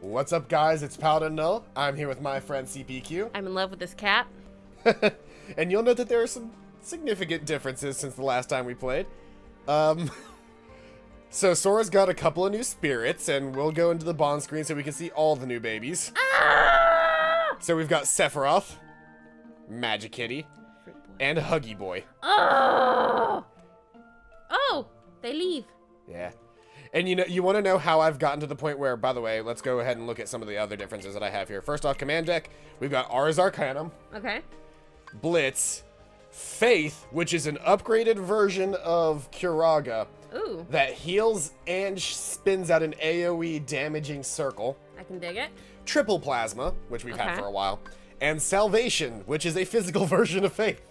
What's up, guys? It's Paladin No. I'm here with my friend CPQ. I'm in love with this cat. And you'll note that there are some significant differences since the last time we played. So Sora's got a couple of new spirits, and we'll go into the bond screen so we can see all the new babies. Ah! So we've got Sephiroth, Magic Kitty, and Huggy Boy. Oh! Oh! They leave. Yeah. And you want to know how I've gotten to the point where, by the way, let's go ahead and look at some of the other differences that I have here. First off, command deck, we've got Ars Arcanum. Okay. Blitz, Faith, which is an upgraded version of Curaga. Ooh. That heals and spins out an AoE damaging circle. I can dig it. Triple Plasma, which we've had for a while. And Salvation, which is a physical version of Faith.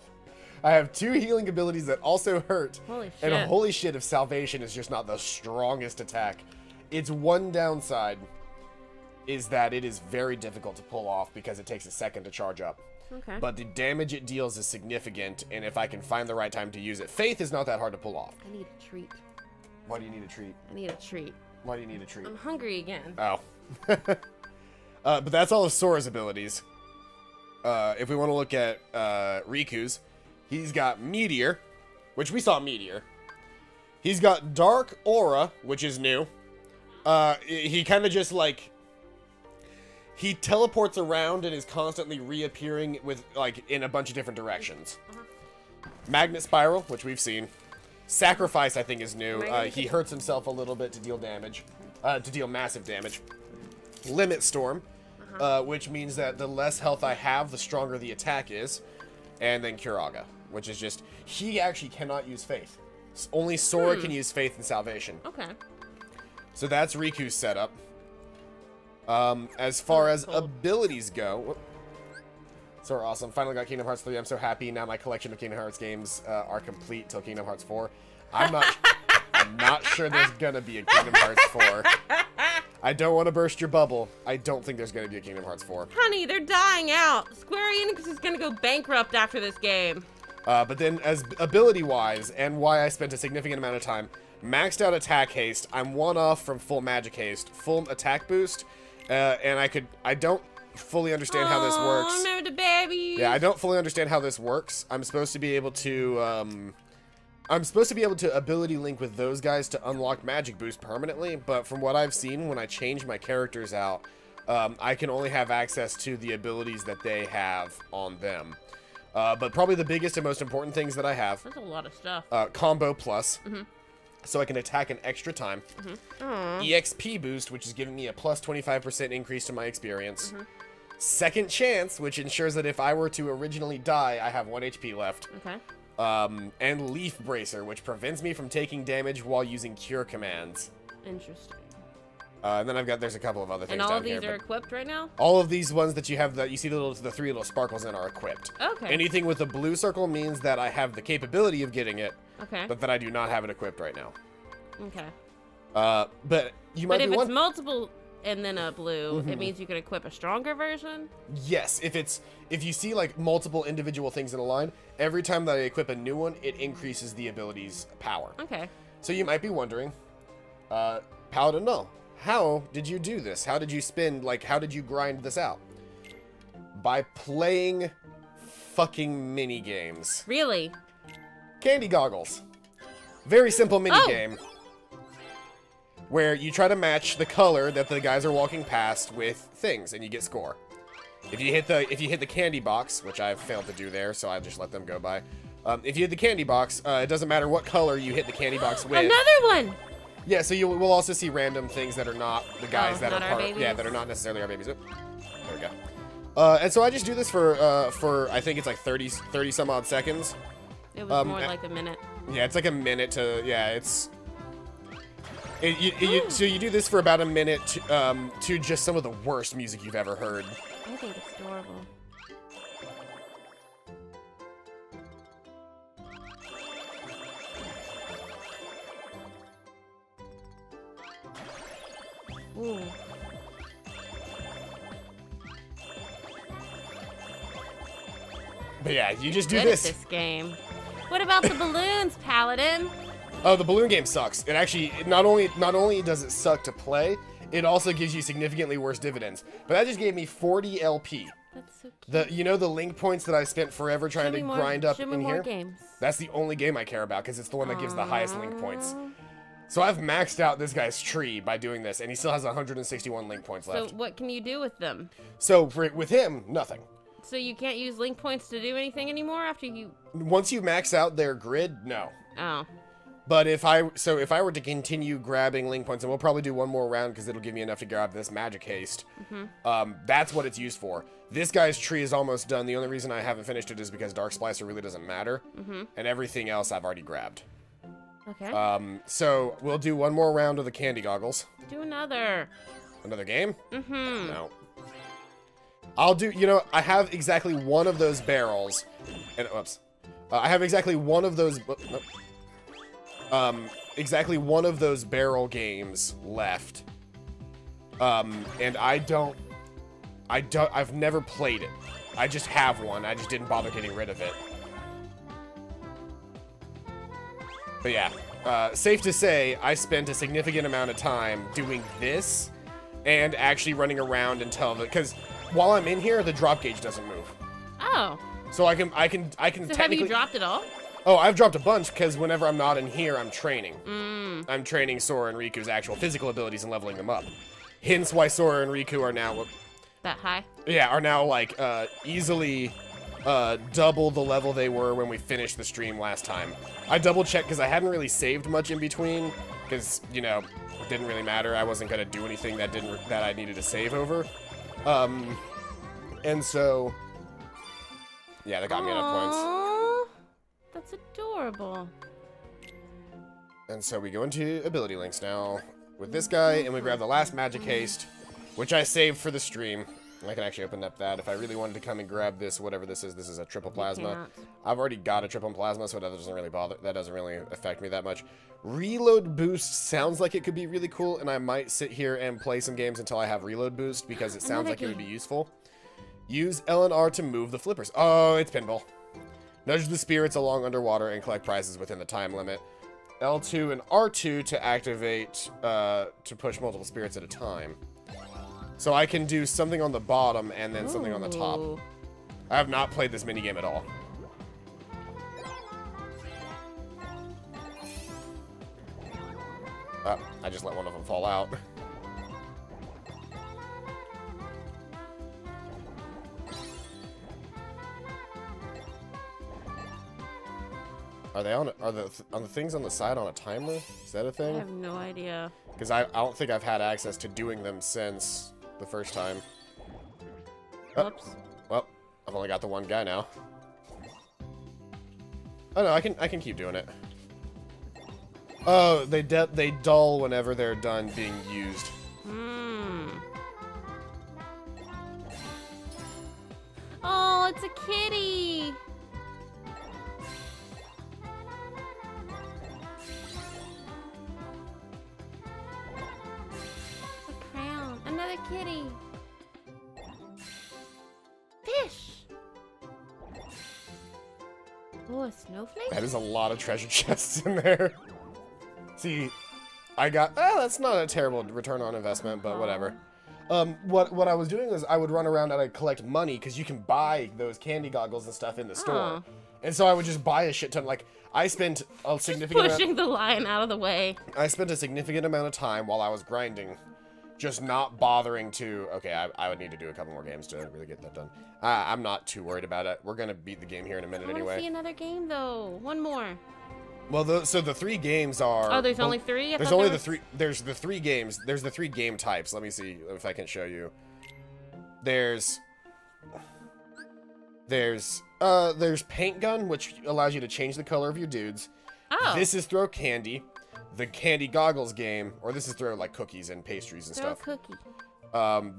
I have two healing abilities that also hurt. Holy shit. And holy shit if Salvation is just not the strongest attack. Its one downside is that it is very difficult to pull off because it takes a second to charge up. Okay. But the damage it deals is significant, and if I can find the right time to use it. Faith is not that hard to pull off. I need a treat. Why do you need a treat? I need a treat. Why do you need a treat? I'm hungry again. Oh. But that's all of Sora's abilities. If we want to look at Riku's, he's got Meteor, which we saw Meteor. He's got Dark Aura, which is new. He kind of just like... He teleports around and is constantly reappearing with like in a bunch of different directions. Magnet Spiral, which we've seen. Sacrifice, I think, is new. He hurts himself a little bit to deal damage, to deal massive damage. Limit Storm, which means that the less health I have, the stronger the attack is. And then Curaga, which is just, he actually cannot use Faith. Only Sora can use Faith and Salvation. Okay. So that's Riku's setup. As far as abilities go, Sora awesome. Finally got Kingdom Hearts 3. I'm so happy. Now my collection of Kingdom Hearts games are complete till Kingdom Hearts 4. I'm not sure there's gonna be a Kingdom Hearts 4. I don't want to burst your bubble. I don't think there's gonna be a Kingdom Hearts 4. Honey, they're dying out. Square Enix is gonna go bankrupt after this game. But then as ability-wise, and why I spent a significant amount of time, maxed out attack haste. I'm one off from full magic haste, full attack boost, and I don't fully understand how this works. Remember the baby. Yeah, I don't fully understand how this works. I'm supposed to be able to, ability link with those guys to unlock magic boost permanently, but from what I've seen, when I change my characters out, I can only have access to the abilities that they have on them. But probably the biggest and most important things that I have. That's a lot of stuff. Combo plus. So I can attack an extra time. EXP boost, which is giving me a plus 25% increase to my experience. Second chance, which ensures that if I were to originally die, I have 1 HP left. Okay. And Leaf Bracer, which prevents me from taking damage while using cure commands. Interesting. And then there's a couple of other things down here. And all of these are equipped right now? All of these ones that you have, that you see the three little sparkles in, are equipped. Okay. Anything with a blue circle means that I have the capability of getting it. Okay. But that I do not have it equipped right now. Okay. But you might be But if one. it's multiple and then a blue, it means you can equip a stronger version? Yes, if you see like multiple individual things in a line, every time that I equip a new one, it increases the ability's power. Okay. So you might be wondering, Paladin No, how did you do this? How did you how did you grind this out? By playing fucking mini games. Really? Candy Goggles. Very simple mini game. Where you try to match the color that the guys are walking past with things, and you get score. If you hit the candy box, which I've failed to do there, so I just let them go by. If you hit the candy box, it doesn't matter what color you hit the candy box with. Another one. Yeah, so will also see random things that are not the guys that are our babies? Yeah, that are not necessarily our babies. Oop. There we go. And so I just do this for I think it's like 30 some odd seconds. It was more like a minute. Yeah, it's like a minute to, yeah, it's... so you do this for about a minute to just some of the worst music you've ever heard. I think it's adorable. Ooh. But yeah, you just do Good this. At this game. What about the balloons, Paladin? Oh, the balloon game sucks. It actually, not only does it suck to play, it also gives you significantly worse dividends. But that just gave me 40 LP. That's so cute. You know the link points that I spent forever trying to grind up in here? Games. That's the only game I care about because it's the one that gives the highest link points. So I've maxed out this guy's tree by doing this, and he still has 161 link points left. So what can you do with them? So with him, nothing. So you can't use link points to do anything anymore after you... Once you max out their grid, no. Oh. But if I were to continue grabbing link points, and we'll probably do one more round because it'll give me enough to grab this magic haste. That's what it's used for. This guy's tree is almost done. The only reason I haven't finished it is because Dark Splicer really doesn't matter. And everything else I've already grabbed. Okay. So we'll do one more round of the candy goggles. Do another. Another game? No. I'll do, you know, I have exactly one of those barrels. And, oops. I have exactly one of those, exactly one of those barrel games left. And I've never played it. I just have one. I just didn't bother getting rid of it. But yeah, safe to say, I spent a significant amount of time doing this and actually running around until because while I'm in here, the drop gauge doesn't move. Oh. So I can So technically... have you dropped it all? Oh, I've dropped a bunch because whenever I'm not in here, I'm training. I'm training Sora and Riku's actual physical abilities and leveling them up. Hence why Sora and Riku are now... That high? Yeah, are now like easily double the level they were when we finished the stream last time. I double checked because I hadn't really saved much in between because, you know, it didn't really matter. I wasn't going to do anything that I needed to save over. And so, yeah, that got me enough points. That's adorable. And so we go into ability links now with this guy, and we grab the last magic haste, which I saved for the stream. I can actually open up that if I really wanted to come and grab this, whatever this is. This is a triple plasma. I've already got a triple plasma, so that doesn't really bother. That doesn't really affect me that much. Reload boost sounds like it could be really cool, and I might sit here and play some games until I have reload boost because it sounds like it would be useful. Use L and R to move the flippers. Oh, it's pinball. Nudge the spirits along underwater and collect prizes within the time limit. L2 and R2 to activate, to push multiple spirits at a time. So I can do something on the bottom and then something on the top. I have not played this minigame at all. Oh, I just let one of them fall out. Are the things on the side on a timer? Is that a thing? I have no idea. Because I don't think I've had access to doing them since the first time. Oops. Well, I've only got the one guy now. Oh no, I can keep doing it. Oh, they dull whenever they're done being used. Oh, it's a kitty. A crown. Another kitty. Fish. Oh, a snowflake? That is a lot of treasure chests in there. See, I got... Oh, that's not a terrible return on investment, but whatever. What I was doing was I would run around and I'd collect money because you can buy those candy goggles and stuff in the store. And so I would just buy a shit ton. Like, I spent a significant amount... Pushing the lion out of the way. I spent a significant amount of time while I was grinding just not bothering to... Okay, I would need to do a couple more games to really get that done. I'm not too worried about it. We're going to beat the game here in a minute anyway. I want to see another game, though. One more. Well, so the 3 games are... Oh, there's only 3? There's only the 3... There's the 3 games. There's the 3 game types. Let me see if I can show you. There's paint gun, which allows you to change the color of your dudes. Oh. This is throw candy. The candy goggles game, or this is throw like cookies and pastries and stuff. Throw a cookie.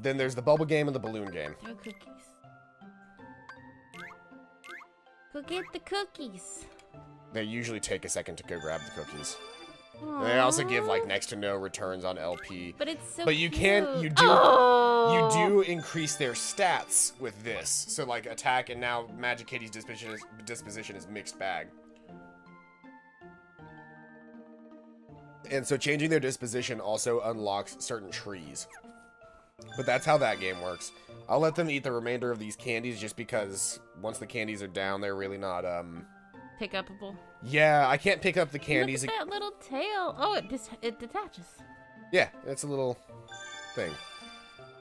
Then there's the bubble game and the balloon game. Throw cookies. Go get the cookies. They usually take a second to go grab the cookies. Aww. They also give like next to no returns on LP. But it's so But you cute. you do increase their stats with this. So like attack and now Magic Kitty's disposition is mixed bag. And so changing their disposition also unlocks certain trees. But that's how that game works. I'll let them eat the remainder of these candies just because once the candies are down, they're really not, Pick upable. Yeah, I can't pick up the candies. Look at that little tail. Oh, it detaches. Yeah, it's a little thing.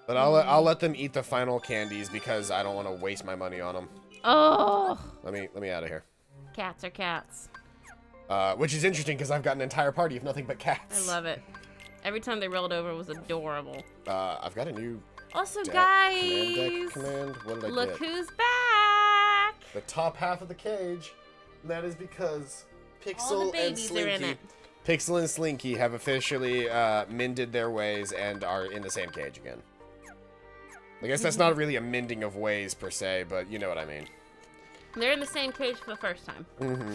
But I'll let them eat the final candies because I don't want to waste my money on them. Oh. Let me out of here. Cats are cats. Which is interesting because I've got an entire party of nothing but cats. I love it. Every time they rolled over, it was adorable. I've got a new Also, deck, guys, command. What did I look get? who's back. The top half of the cage. And that is because All the Pixel and babies are in Slinky, it. Pixel and Slinky have officially mended their ways and are in the same cage again. I guess that's not really a mending of ways per se, but you know what I mean. They're in the same cage for the first time. Mm-hmm.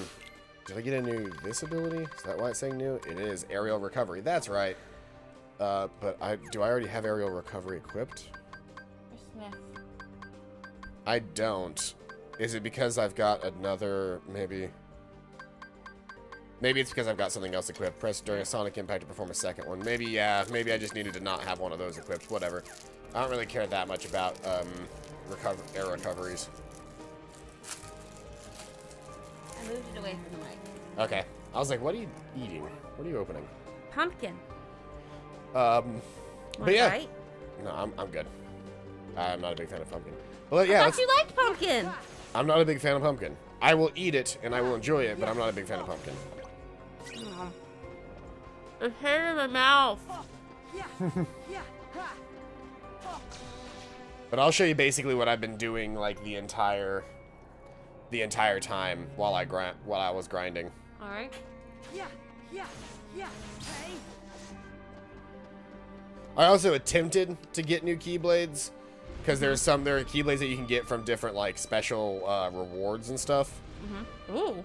Did I get a new this ability? Is that why it's saying new? It is aerial recovery. That's right. But do I already have aerial recovery equipped? I don't. Is it because I've got another, maybe it's because I've got something else equipped. Press during a sonic impact to perform a second one. Maybe, yeah, maybe I just needed to not have one of those equipped. Whatever. I don't really care that much about air recoveries. I moved it away from the mic. Okay. I was like, what are you eating? What are you opening? Pumpkin. But yeah. Bite? No, I'm good. I'm not a big fan of pumpkin. Well, yeah. I thought you liked pumpkin. I'm not a big fan of pumpkin. I will eat it and I will enjoy it, but I'm not a big fan of pumpkin. It's hair in my mouth. But I'll show you basically what I've been doing like the entire time while I was grinding. All right. I also attempted to get new keyblades because there are keyblades that you can get from different like special rewards and stuff. Mm-hmm. Ooh.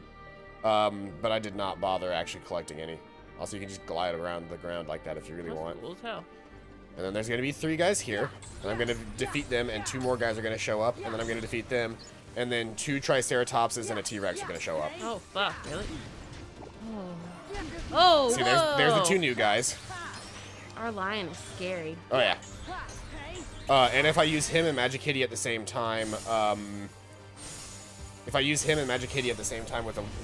But I did not bother actually collecting any. Also, you can just glide around the ground like that if you really want. Cool as hell. And then there's going to be 3 guys here, and I'm going to defeat them, and 2 more guys are going to show up, and then I'm going to defeat them, and then 2 Triceratopses and a T-Rex are going to show up. Oh, fuck. Really? Oh, see, there's the 2 new guys. Our lion is scary. Oh, yeah. And if I use him and Magic Kitty at the same time,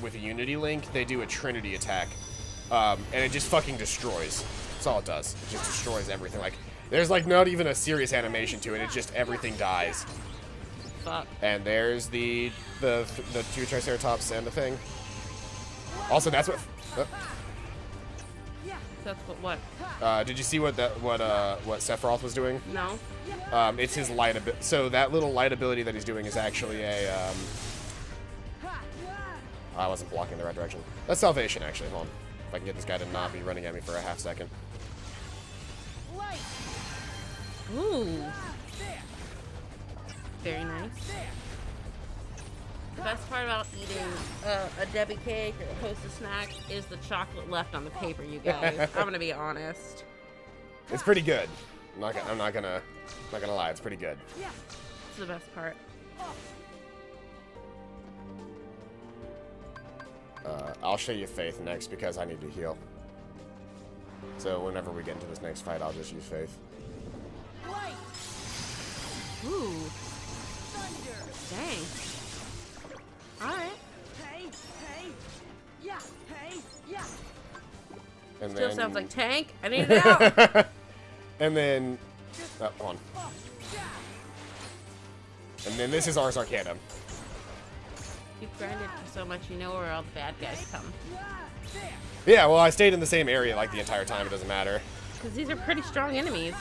with a Unity Link, they do a Trinity attack. And it just fucking destroys. That's all it does. It just destroys everything. Like, there's like not even a serious animation to it. It's just everything dies. Fuck. And there's the 2 Triceratops and the thing. Also, that's what. That's what? Did you see what Sephiroth was doing? No. It's his light ability. So that little light ability that he's doing is actually a. I wasn't blocking the right direction. That's salvation, actually. Hold on. If I can get this guy to not be running at me for a half second. Ooh. Very nice. The best part about eating a Debbie cake or a Hostess snack is the chocolate left on the paper, you guys. I'm gonna be honest. It's pretty good. I'm not gonna lie. It's pretty good. It's the best part. I'll show you Faith next because I need to heal. So whenever we get into this next fight, I'll just use Faith. Ooh. Dang. Alright. And Still then, sounds like tank. I need it out. and then, hold on. And then this is Ars Arcanum. You've grinded for so much, you know where all the bad guys come. Yeah, well, I stayed in the same area like the entire time. It doesn't matter. Because these are pretty strong enemies.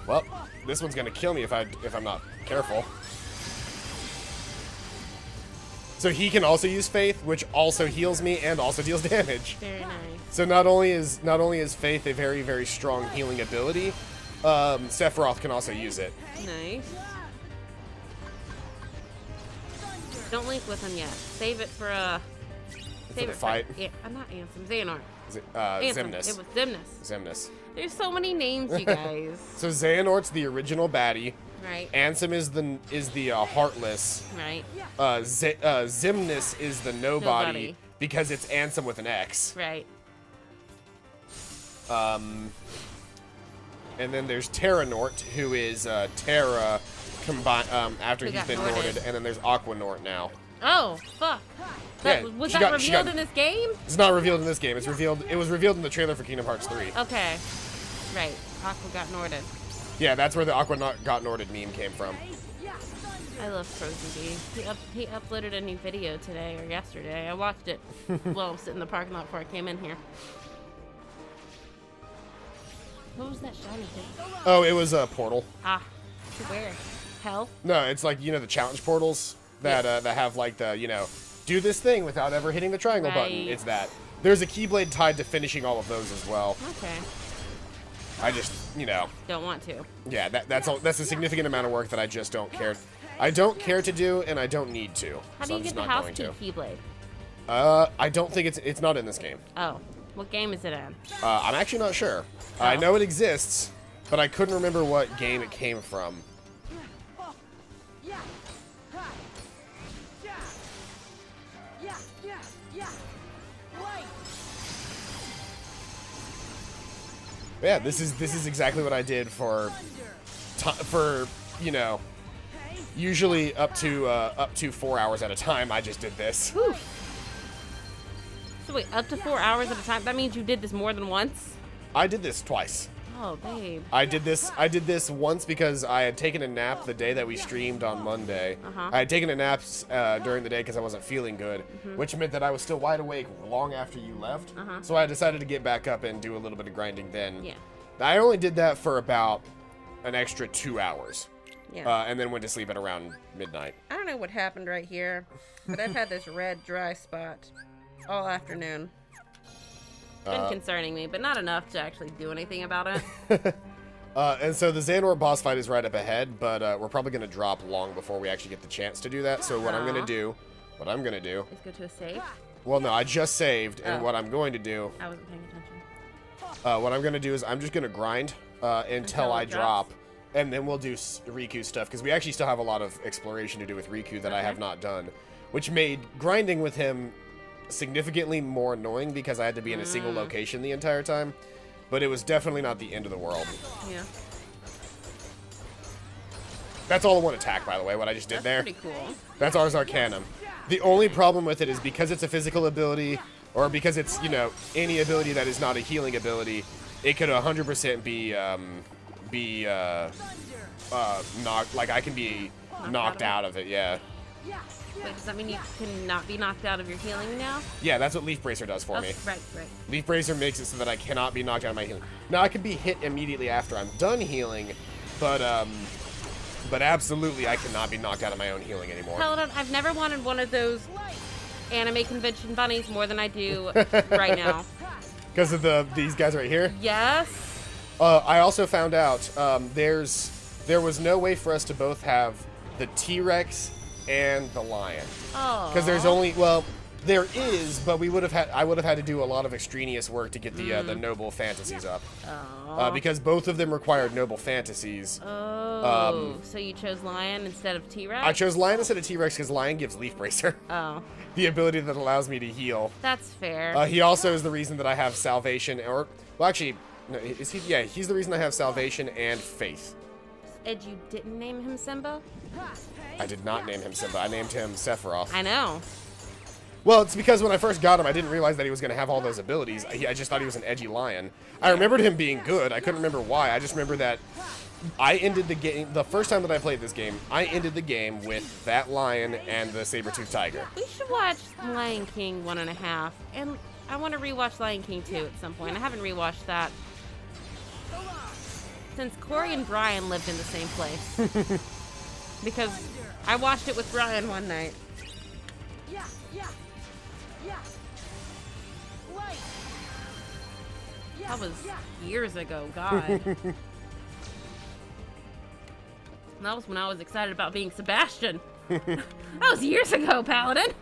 Well, this one's gonna kill me if I'm not careful. So he can also use Faith, which also heals me and also deals damage. Very nice. So not only is Faith a very, very strong healing ability, Sephiroth can also use it. Nice. Don't link with him yet. Save it for a. Save the it fight? Yeah, I'm not Ansem. Xehanort. Is it, Ansem. Xemnas. It was Xemnas. Xemnas. There's so many names, you guys. So Xehanort's the original baddie. Right. Ansem is the Heartless. Right. Xemnas is the nobody, Nobody. because it's Ansem with an X. Right. And then there's Terra Nort, who is Terra combined after Who he's got been Norted. Norted, and then there's Aqua Nort now. Oh, fuck. Yeah, Was she that got- she revealed got- in this game? It's not revealed in this game. It was revealed in the trailer for Kingdom Hearts 3. Okay. Right. Aqua got Norded. Yeah, that's where the Aqua got Norted meme came from. I love Frozen B. He uploaded a new video today or yesterday. I watched it while I was sitting in the parking lot before I came in here. What was that shiny thing? Oh, it was a portal. Ah. To where? Hell? No, it's like, you know, the challenge portals that that have like the, you know, do this thing without ever hitting the triangle button. Right. It's that. There's a Keyblade tied to finishing all of those as well. Okay. I just, you know, Don't want to. yeah, that's a significant amount of work that I just don't care. I don't care to do, and I don't need to. How so do you I'm get just the not house going key to. Keyblade? I don't think it's not in this game. Oh. What game is it in? I'm actually not sure. I know it exists, but I couldn't remember what game it came from. Yeah, this is exactly what I did for you know, usually up to 4 hours at a time. I just did this. Whew. So wait, up to 4 hours at a time? That means you did this more than once? I did this twice. Oh, babe. I did this once because I had taken a nap the day that we streamed on Monday. I had taken a nap during the day because I wasn't feeling good, which meant that I was still wide awake long after you left. So I decided to get back up and do a little bit of grinding then. Yeah. I only did that for about an extra 2 hours. Yeah. And then went to sleep at around midnight. I don't know what happened right here, but I've had this red, dry spot all afternoon. It's been concerning me, but not enough to actually do anything about it. And so the Xehanort boss fight is right up ahead, but we're probably going to drop long before we actually get the chance to do that. So what I'm going to do, Let's go to a save. well, no, I just saved, and Oh. what I'm going to do, I wasn't paying attention. what I'm going to do is I'm just going to grind until I it drop, and then we'll do Riku stuff, because we actually still have a lot of exploration to do with Riku that I have not done, which made grinding with him significantly more annoying because I had to be in a single location the entire time, but it was definitely not the end of the world. Yeah. That's all in one attack, by the way, what I just did That's there. pretty cool. That's Ars Arcanum. The only problem with it is because it's a physical ability, or because it's, you know, any ability that is not a healing ability, it could 100% be knocked, like I can be knocked out of it, yeah. Wait, does that mean you cannot be knocked out of your healing now? Yeah, that's what Leaf Bracer does for me. Right. Leaf Bracer makes it so that I cannot be knocked out of my healing. Now, I can be hit immediately after I'm done healing, but absolutely I cannot be knocked out of my own healing anymore. Paladin, I've never wanted one of those anime convention bunnies more than I do right now. Because of these guys right here? Yes. I also found out there was no way for us to both have the T-Rex and the lion. Oh. Because there's only, well, there is, but I would have had to do a lot of extraneous work to get the noble fantasies up. Oh. Because both of them required noble fantasies. Oh. So you chose lion instead of T-Rex? I chose lion instead of T-Rex because lion gives Leaf Bracer. Oh. The ability that allows me to heal. That's fair. He also is the reason that I have salvation, or, well, actually, no, is he? Yeah, he's the reason I have salvation and faith. Ed, you didn't name him Simba? I did not name him Simba. I named him Sephiroth. I know. Well, it's because when I first got him, I didn't realize that he was going to have all those abilities. I just thought he was an edgy lion. I remembered him being good. I couldn't remember why. I just remember that I ended the game, the first time that I played this game, I ended the game with that lion and the saber-toothed tiger. We should watch Lion King 1.5, and I want to rewatch Lion King 2 at some point. I haven't rewatched that since Corey and Brian lived in the same place. Because I watched it with Brian one night. That was years ago, God. That was when I was excited about being Sebastian. That was years ago, Paladin.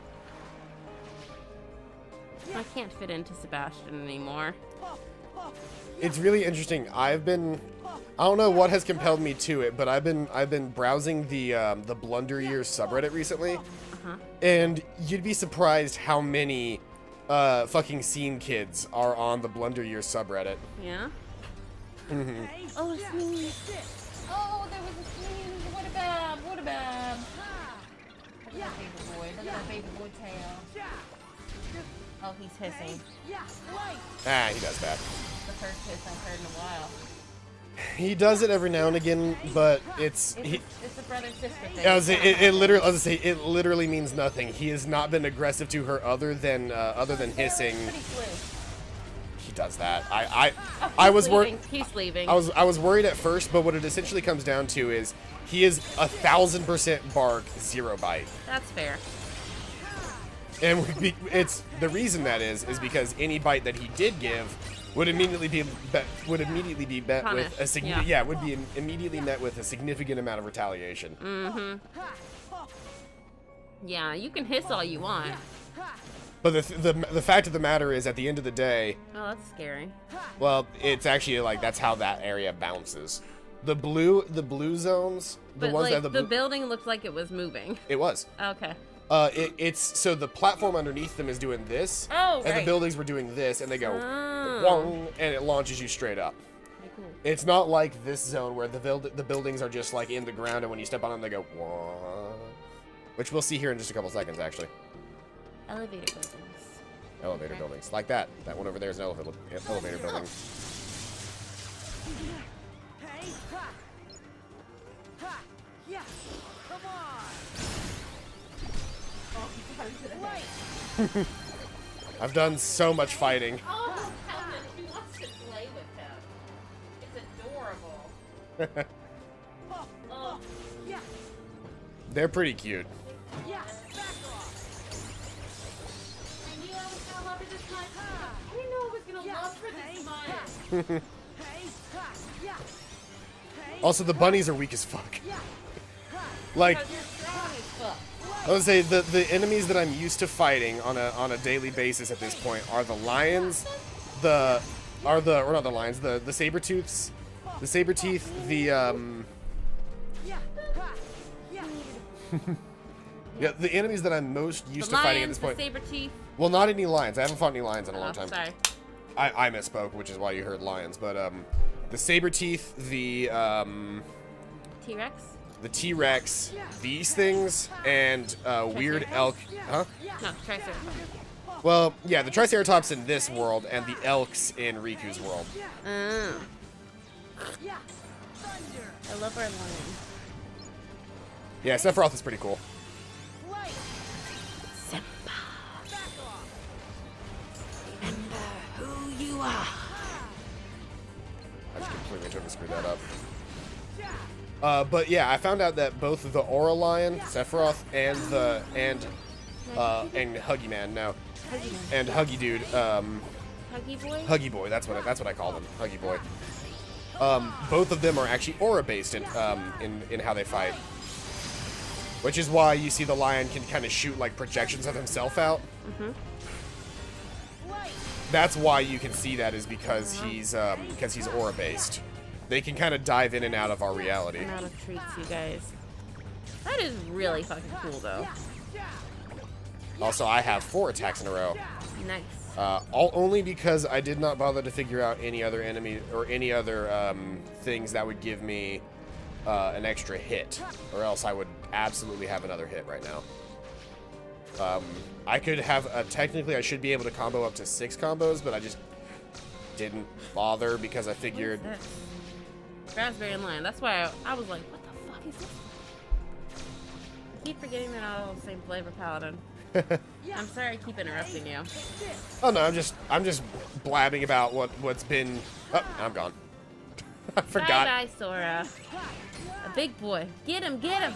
I can't fit into Sebastian anymore. It's really interesting. I don't know what has compelled me to it, but I've been browsing the Blunder Years subreddit recently, and you'd be surprised how many fucking scene kids are on the Blunder Year subreddit. Yeah? Mm-hmm. Oh, a Smee. Oh, there was a Smee. What about? What about? Look at that baby boy. Look at that baby boy tail. Oh, he's hissing. Ah, he does that. The first hiss I've heard in a while. He does it every now and again, but it's a brother-sister thing. It literally means nothing. He has not been aggressive to her other than hissing. He does that. I was worried. He's leaving. I was worried at first, but what it essentially comes down to is he is 1000% bark, 0 bite. That's fair. And it's the reason that is because any bite that he did give would immediately be met with a immediately met with a significant amount of retaliation. Mm-hmm. Yeah, you can hiss all you want. But the fact of the matter is, at the end of the day, oh, that's scary. Well, it's actually like that's how that area bounces. The blue zones, the ones that the building looked like it was moving. It was. Okay. It's so the platform underneath them is doing this, and the buildings were doing this, and they go, wong, and it launches you straight up. Okay, cool. It's not like this zone where the buildings are just like in the ground, and when you step on them, they go, wong, which we'll see here in just a couple seconds, actually. Elevator buildings. Elevator buildings, like that. That one over there is an elevator building. I've done so much fighting. Oh, Helen, she wants to play with him. It's adorable. Oh. They're pretty cute. I knew I was gonna love her this much. I didn't know I was gonna love her this much. Also, the bunnies are weak as fuck. Like, Because you're strong as fuck. I would say the enemies that I'm used to fighting on a daily basis at this point are the lions, the saber-tooths, yeah, the enemies that I'm most used to fighting at this point. The saber-teeth. Well, not any lions. I haven't fought any lions in a long time. Sorry. I misspoke, which is why you heard lions. But the saber-teeth, the T-Rex? the T-Rex, these things, and weird elk. Huh? No, Triceratops. Well, yeah, the Triceratops in this world, and the elks in Riku's world. Oh. I love our lion. Yeah, Sephiroth is pretty cool. Simba. Remember who you are. I just completely totally screwed that up. But yeah, I found out that both the Aura Lion, Sephiroth, and Huggy Man, no, and Huggy Dude, Huggy Boy? Huggy Boy, that's what I call them, Huggy Boy. Both of them are actually aura based in how they fight, which is why you see the lion can kind of shoot like projections of himself out. Mm-hmm. That's why you can see that is because he's aura based. They can kind of dive in and out of our reality. I'm out of treats, you guys. That is really fucking cool, though. Also, I have 4 attacks in a row. Nice. Only because I did not bother to figure out any other enemy or any other things that would give me an extra hit, or else I would absolutely have another hit right now. I could have technically I should be able to combo up to 6 combos, but I just didn't bother because I figured. Raspberry and Lion. That's why I was like, what the fuck is this? I keep forgetting they're not all the same flavor, Paladin. I'm sorry I keep interrupting you. Oh no, I'm just blabbing about what's been. Oh, I'm gone. I forgot. Bye bye, Sora. A big boy. Get him, get him.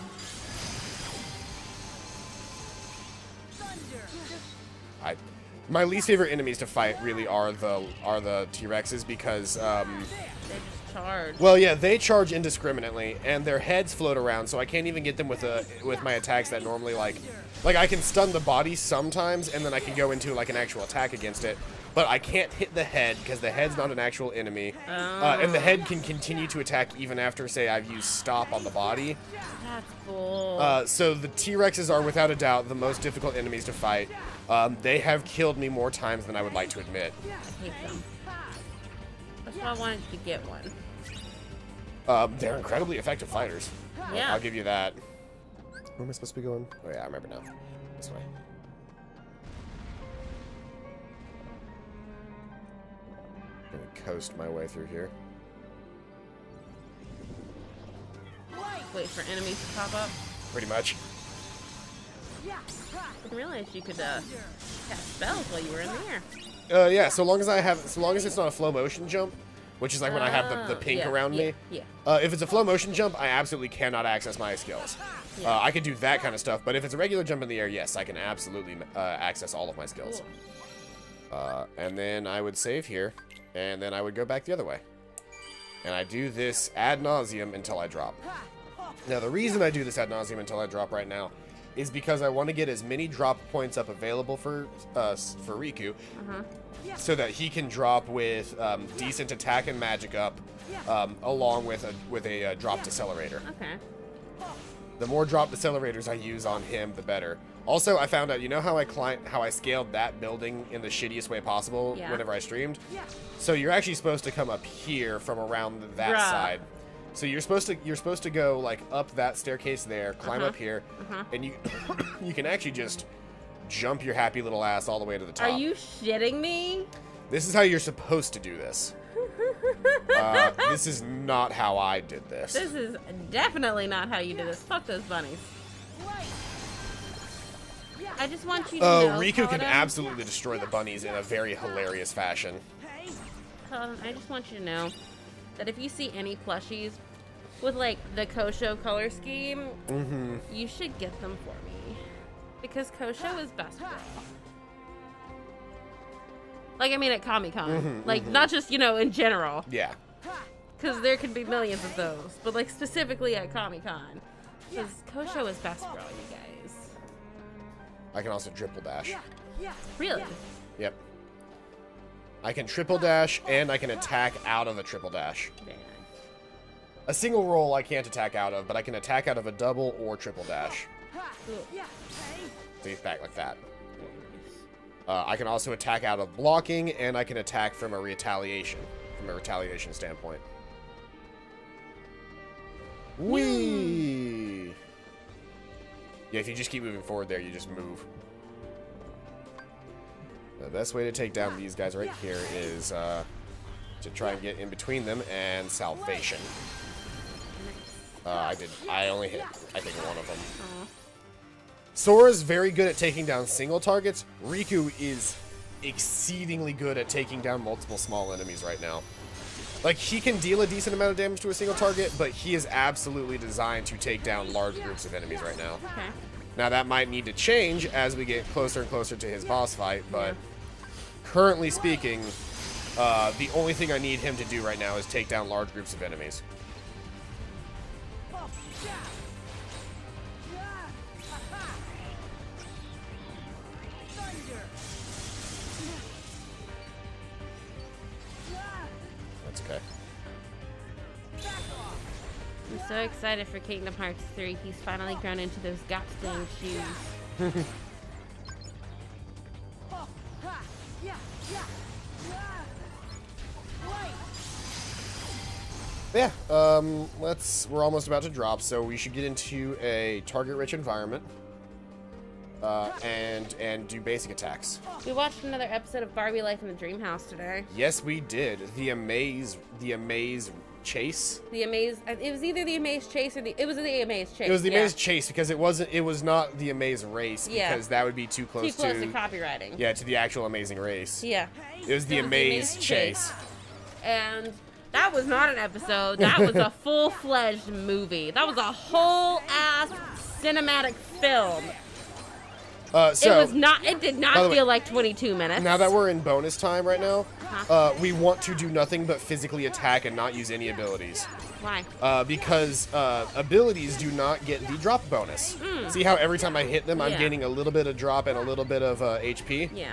My least favorite enemies to fight really are the T-Rexes because They just charge. well, yeah, they charge indiscriminately and their heads float around, so I can't even get them with my attacks that normally like I can stun the body sometimes and then I can go into like an actual attack against it. but I can't hit the head because the head's not an actual enemy. And the head can continue to attack even after, say, I've used stop on the body. That's cool. So the T-Rexes are without a doubt the most difficult enemies to fight. They have killed me more times than I would like to admit. I hate them. That's why I wanted you to get one. They're incredibly effective fighters. Yeah. I'll give you that. Where am I supposed to be going? Oh yeah, I remember now. This way. I'm gonna coast my way through here. Wait for enemies to pop up. Pretty much. I didn't realize you could cast spells while you were in the air. Yeah, so long as it's not a flow motion jump, which is like when I have the pink around me. Yeah. If it's a flow motion jump, I absolutely cannot access my skills. I can do that kind of stuff, but if it's a regular jump in the air, yes, I can absolutely access all of my skills. Cool. And then I would save here, and then I would go back the other way. And I do this ad nauseum until I drop. Now, the reason I do this ad nauseum until I drop right now is because I want to get as many drop points up available for Riku, so that he can drop with decent attack and magic up, along with a drop decelerator. Okay. The more drop decelerators I use on him, the better. Also, I found out, you know how I scaled that building in the shittiest way possible whenever I streamed? So you're actually supposed to come up here from around that side. So you're supposed to go like up that staircase there, climb up here, and you you can actually just jump your happy little ass all the way to the top. Are you shitting me? This is how you're supposed to do this. This is not how I did this. This is definitely not how you do this. Fuck those bunnies. I just want you to know, Riku can Paladin, absolutely destroy the bunnies in a very hilarious fashion. Paladin, I just want you to know that if you see any plushies with like the Kosho color scheme, you should get them for me. Because Kosho is best girl. Like, I mean at Comic-Con. Like, not just, you know, in general. Yeah. Because there could be millions of those. But, like, specifically at Comic-Con. Because Kosho is best girl, you guys. I can also triple dash. Really? Yep. I can triple dash, and I can attack out of a triple dash. Very nice. A single roll I can't attack out of, but I can attack out of a double or triple dash. Cool. So he's back like that. I can also attack out of blocking, and I can attack from a retaliation standpoint. Whee! Yeah, if you just keep moving forward there, you just move. The best way to take down these guys right here is to try and get in between them and salvation. I only hit, I think, one of them. Sora's very good at taking down single targets. Riku is exceedingly good at taking down multiple small enemies right now. Like, he can deal a decent amount of damage to a single target, but he is absolutely designed to take down large groups of enemies right now. Okay. Now, that might need to change as we get closer and closer to his boss fight, but currently speaking, the only thing I need him to do right now is take down large groups of enemies. That's okay. I'm so excited for Kingdom Hearts 3. He's finally grown into those got-stained shoes. Yeah, we're almost about to drop, so we should get into a target-rich environment, and do basic attacks. We watched another episode of Barbie Life in the Dream House today. Yes, we did. The Amaze Chase. The Amaze, it was either the Amaze Chase or it was the Amaze Chase. It was the Amaze Chase because it was not the Amaze Race because that would be too close to copywriting. Yeah, to the actual Amazing Race. Yeah. It was the Amaze Chase. And that was not an episode. That was a full-fledged movie. That was a whole-ass cinematic film. It did not feel like 22 minutes. Now that we're in bonus time right now, we want to do nothing but physically attack and not use any abilities. Why? Because abilities do not get the drop bonus. See how every time I hit them, I'm gaining a little bit of drop and a little bit of HP? Yeah.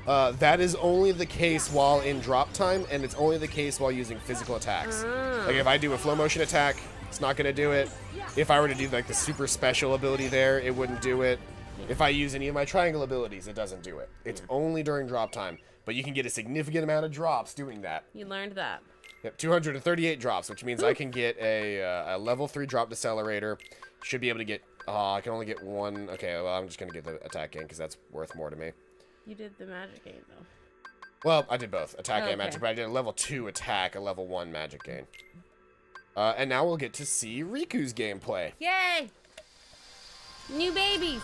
That is only the case while in drop time, and it's only the case while using physical attacks. Like if I do a flow motion attack, it's not gonna do it. If I were to do like the super special ability there, it wouldn't do it. If I use any of my triangle abilities, it doesn't do it. It's only during drop time, but you can get a significant amount of drops doing that. You learned that. Yep, 238 drops, which means I can get a level 3 drop decelerator. Should be able to get, I can only get one. Okay, well, I'm just gonna get the attack gain because that's worth more to me. You did the magic gain, though. Well, I did both. Attack and okay. magic, but I did a level 2 attack, a level 1 magic gain. And now we'll get to see Riku's gameplay. Yay! New babies.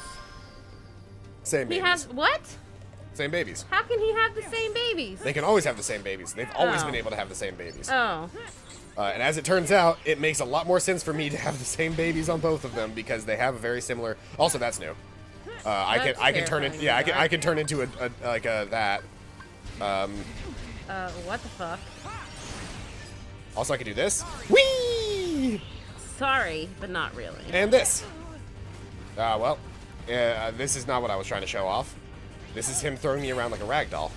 Same He babies. has what? Same babies. How can he have the same babies? They can always have the same babies. They've always Oh. been able to have the same babies. Oh. And as it turns out, it makes a lot more sense for me to have the same babies on both of them because they have a very similar. Also, that's new. I can turn it. Yeah, I can turn into that. What the fuck? Also, I can do this. Whee! Sorry, but not really. And this. Well, this is not what I was trying to show off. This is him throwing me around like a rag doll.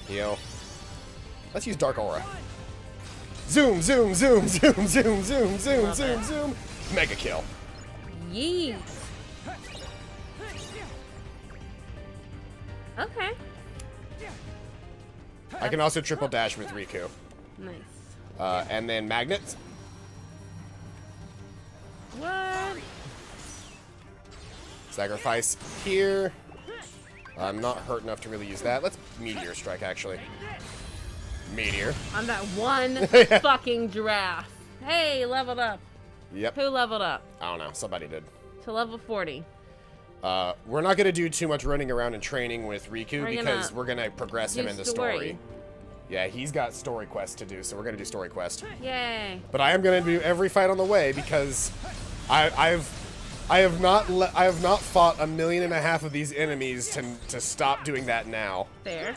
Heal. Let's use Dark Aura. Zoom, zoom, zoom, zoom, zoom, zoom, zoom, Love zoom, it. zoom. Mega kill. Yeet. Okay. I can also triple dash with Riku. Nice. And then magnets. What? Sacrifice here. I'm not hurt enough to really use that. Let's Meteor Strike, actually. Meteor. I'm that one fucking giraffe. Hey, leveled up. Yep. Who leveled up? I don't know. Somebody did. To level 40. We're not going to do too much running around and training with Riku We're because gonna we're going to progress him do in the story. story. Yeah, he's got story quests to do, so we're going to do story quest. Yay. But I am going to do every fight on the way because I have not fought 1.5 million of these enemies to stop doing that now. There.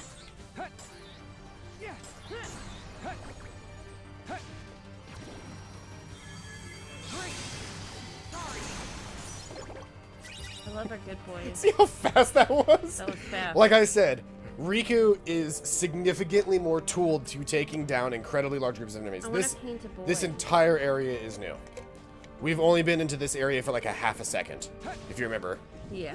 I love our good boys. See how fast that was? That was fast. Like I said, Riku is significantly more tooled to taking down incredibly large groups of enemies. I wanna paint a boy. This entire area is new. We've only been into this area for like a half a second, if you remember. Yeah.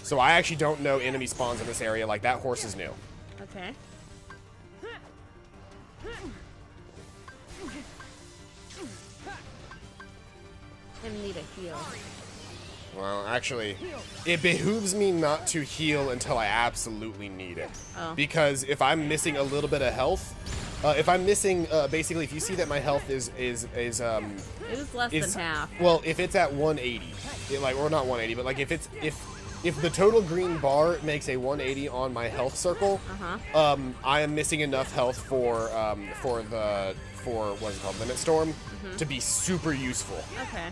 So I actually don't know enemy spawns in this area. Like that horse is new. Okay. I need a heal. Well, actually, it behooves me not to heal until I absolutely need it. Oh. Because if I'm missing a little bit of health, if I'm missing, basically, if you see that my health is It was less than half. well, if it's at 180, or not 180, but like if the total green bar makes a 180 on my health circle, I am missing enough health for what's it called, Limit Storm, to be super useful. Okay.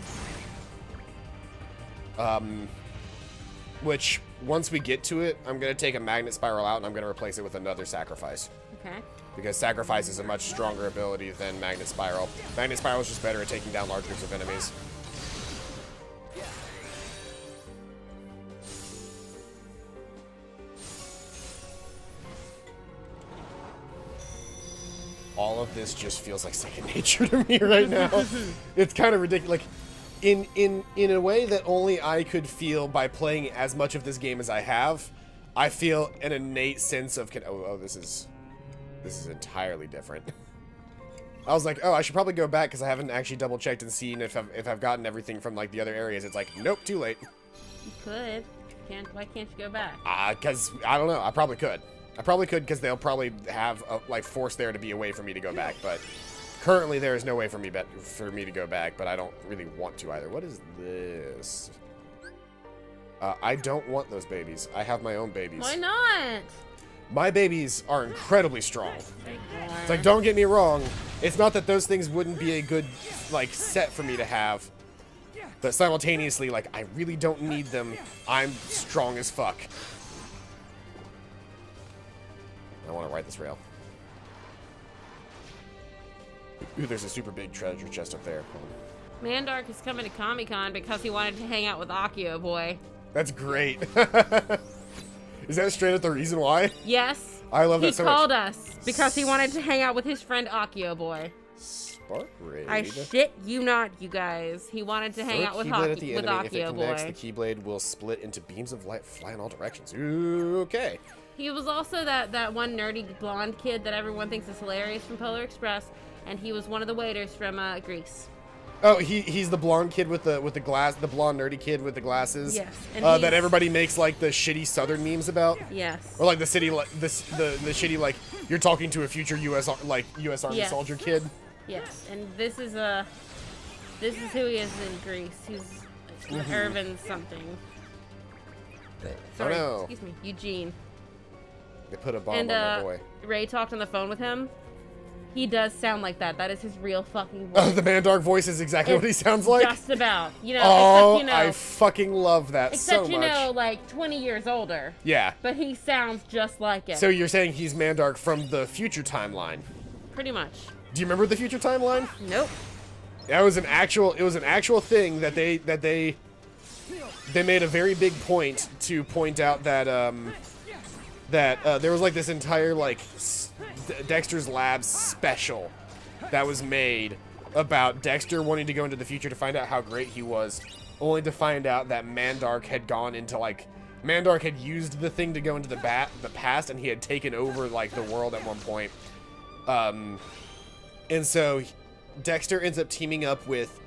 Which, once we get to it, I'm going to take a Magnet Spiral out and I'm going to replace it with another Sacrifice. Okay. Because Sacrifice is a much stronger ability than Magnet Spiral. Magnet Spiral is just better at taking down large groups of enemies. All of this just feels like second nature to me right now. It's kind of ridiculous. Like, in a way that only I could feel by playing as much of this game as I have, I feel an innate sense of this is entirely different. I was like, oh, I should probably go back because I haven't actually double checked and seen if I've gotten everything from like the other areas. It's like, nope, too late. You could. Why can't you go back? Because I don't know. I probably could. I probably could because they'll probably have like force there to be a way for me to go back, but. Currently, there is no way for me to go back, but I don't really want to either. What is this? I don't want those babies. I have my own babies. Why not? My babies are incredibly strong. It's like, don't get me wrong. It's not that those things wouldn't be a good, like, set for me to have. But simultaneously, like, I really don't need them. I'm strong as fuck. I want to ride this rail. Ooh, there's a super big treasure chest up there. Mandark is coming to Comic-Con because he wanted to hang out with Akio Boy. That's great. Is that straight up the reason why? Yes. I love that He so much. called us because he wanted to hang out with his friend Akio Boy. Spark Raid. I shit you not, you guys. He wanted to hang out with Keyblade at the enemy. If it Akio connects, Boy. the Keyblade will split into beams of light, fly in all directions. Ooh, okay. He was also that one nerdy blonde kid that everyone thinks is hilarious from Polar Express, and he was one of the waiters from Greece. Oh, he's the blonde kid with the glass, the blonde nerdy kid with the glasses. Yes, and that everybody makes like the shitty Southern memes about. Yes. Or like the shitty like you're talking to a future U.S. Army soldier kid. Yes, and this is who he is in Greece. He's Irvin something. Sorry, excuse me, Eugene. They put a bomb on my boy. Ray talked on the phone with him. He does sound like that. That is his real fucking voice. Oh, the Mandark voice is exactly what he sounds like? Just about. You know, oh, except, you know, I fucking love that so much. Except, you know, like 20 years older. Yeah. But he sounds just like it. So you're saying he's Mandark from the future timeline? Pretty much. Do you remember the future timeline? Nope. That was an actual thing that they made a very big point to point out that there was like this entire like Dexter's Labs special that was made about Dexter wanting to go into the future to find out how great he was, only to find out that Mandark had gone into like Mandark had used the thing to go into the past, and he had taken over like the world at one point. And so Dexter ends up teaming up with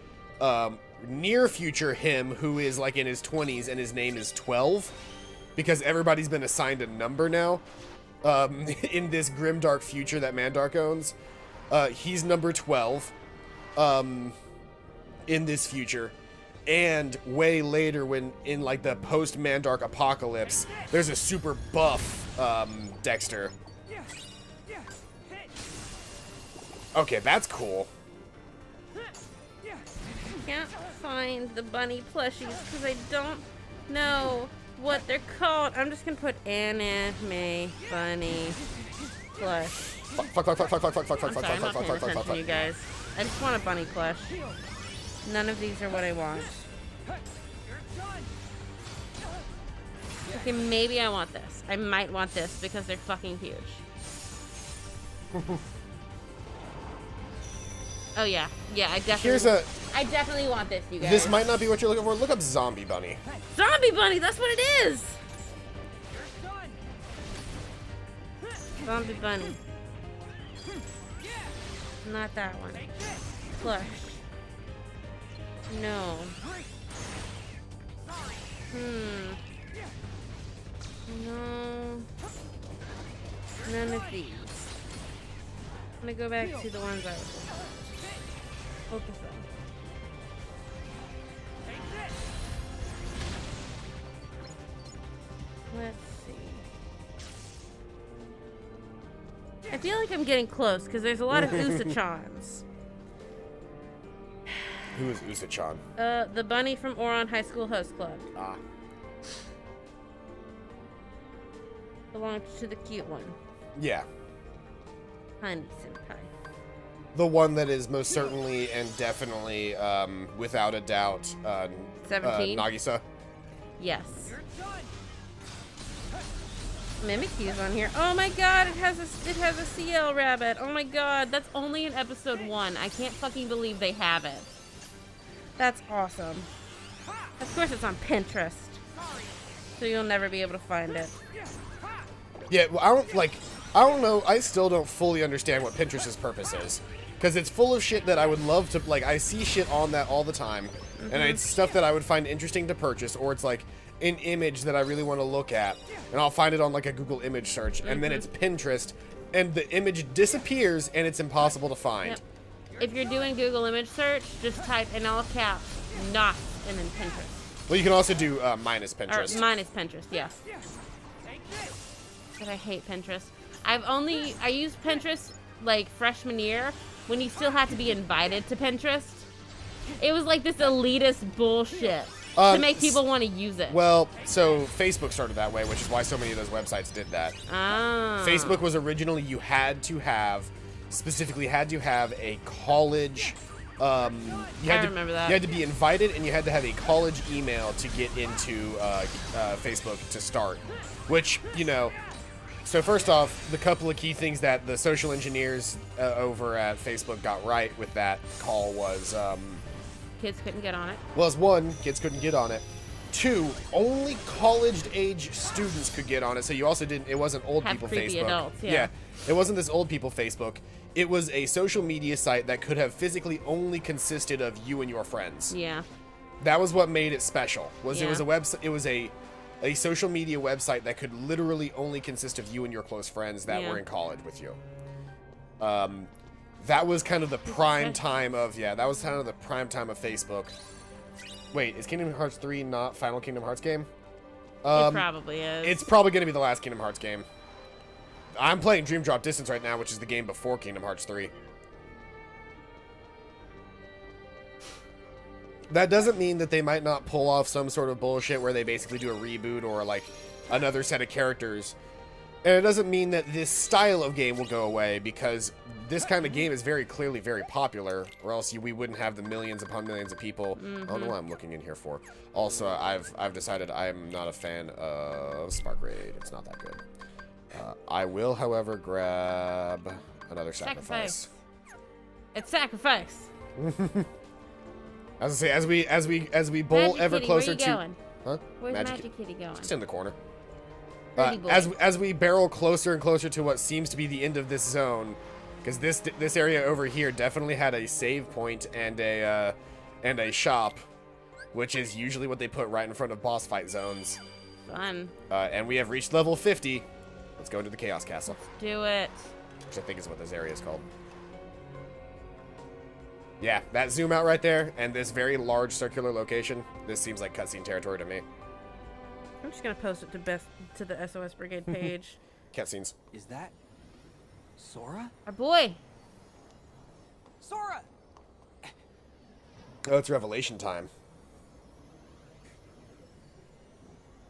near future him, who is like in his 20s, and his name is 12, because everybody's been assigned a number now. In this grimdark future that Mandark owns, he's number 12 in this future. And way later, when in like the post-Mandark apocalypse, there's a super buff Dexter. Okay, that's cool. Can't find the bunny plushies because I don't know what they're called. I'm just gonna put anime bunny plush. Fuck, I'm sorry, I'm not paying attention to you guys. I just want a bunny plush. None of these are what I want. Okay, maybe I want this. I might want this because they're fucking huge. Oh yeah, I definitely want this, you guys. This might not be what you're looking for. Look up Zombie Bunny. Zombie Bunny, that's what it is! Zombie Bunny. Not that one. Plush. No. No. None of these. I'm gonna go back to the ones I was focus on. Let's see. I feel like I'm getting close because there's a lot of Usachans. Who is Usachan? The bunny from Oron High School Host Club. Ah. Belongs to the cute one. Yeah. Honey Senpai. The one that is most certainly and definitely, without a doubt, 17? Nagisa. Yes. Mimikyu's on here. Oh my god, it has a CL rabbit. Oh my god, that's only in episode 1. I can't fucking believe they have it. That's awesome. Of course it's on Pinterest. So you'll never be able to find it. Yeah, well, I don't know, I still don't fully understand what Pinterest's purpose is. Because it's full of shit that I would love to, like, I see shit on that all the time. And it's stuff that I would find interesting to purchase, or it's like an image that I really want to look at. And I'll find it on like a Google image search, and then it's Pinterest, and the image disappears and it's impossible to find. Yep. If you're doing Google image search, just type in all caps, not, and then Pinterest. Well, you can also do minus Pinterest. Or minus Pinterest, yeah. But I hate Pinterest. I used Pinterest like freshman year when you still had to be invited to Pinterest. It was like this elitist bullshit to make people want to use it. Well, so Facebook started that way, which is why so many of those websites did that. Ah. Facebook was originally specifically had to have a college You had I remember that. You had to be invited, and you had to have a college email to get into Facebook to start. Which, you know, so first off, the couple of key things that the social engineers over at Facebook got right with that call was, Kids couldn't get on it. was one, kids couldn't get on it. Two, only college-age students could get on it, so you also didn't, it wasn't old people creepy Facebook. adults, yeah. It wasn't this old people Facebook. It was a social media site that could have physically only consisted of you and your friends. Yeah. That was what made it special. Was Yeah. It was a website. It was a social media website that could literally only consist of you and your close friends that Yeah. were in college with you. That was kind of the prime time of that was kind of the prime time of Facebook. Wait, is Kingdom Hearts 3 not final Kingdom Hearts game? It probably is. It's probably going to be the last Kingdom Hearts game. I'm playing Dream Drop Distance right now, which is the game before Kingdom Hearts 3. That doesn't mean that they might not pull off some sort of bullshit where they basically do a reboot or like another set of characters. And it doesn't mean that this style of game will go away, because this kind of game is very clearly very popular, or else we wouldn't have the millions upon millions of people. I don't know what I'm looking in here for. Also, I've decided I'm not a fan of Spark Raid. It's not that good. I will, however, grab another sacrifice. It's sacrifice. As I say, as we bowl Magic ever Kitty, closer where you to, going? huh? Where's Magic Kitty going? Just in the corner. Pretty boy. As we barrel closer and closer to what seems to be the end of this zone, because this area over here definitely had a save point and a shop, which is usually what they put right in front of boss fight zones. Fun. And we have reached level 50. Let's go into the Chaos Castle, Do it. which I think is what this area is called. Yeah, that zoom out right there and this very large circular location. This seems like cutscene territory to me. I'm just gonna post it to the SOS Brigade page. Cutscenes. Is that Sora? Our boy. Sora! Oh, it's Revelation time.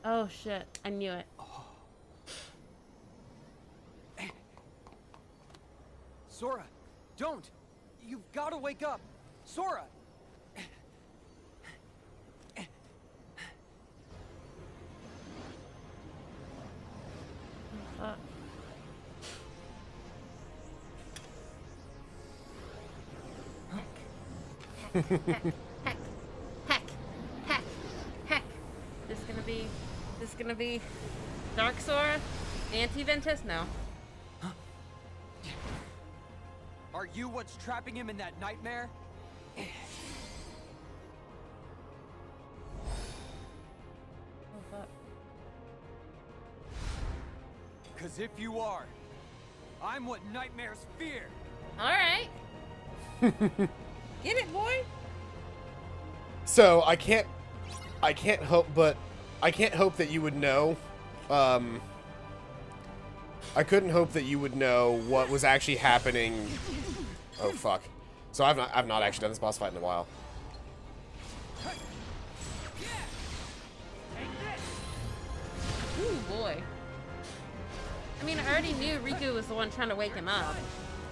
Oh shit! I knew it. Sora, don't! You've got to wake up! Sora! Heck. This gonna be Dark Sora? Anti-Ventus? No. Are you what's trapping him in that nightmare? Oh fuck. Because if you are, I'm what nightmares fear! Alright. Get it, boy. So I can't hope that you would know. I couldn't hope that you would know what was actually happening. Oh fuck! So I've not actually done this boss fight in a while. Ooh boy. I mean, I already knew Riku was the one trying to wake him up.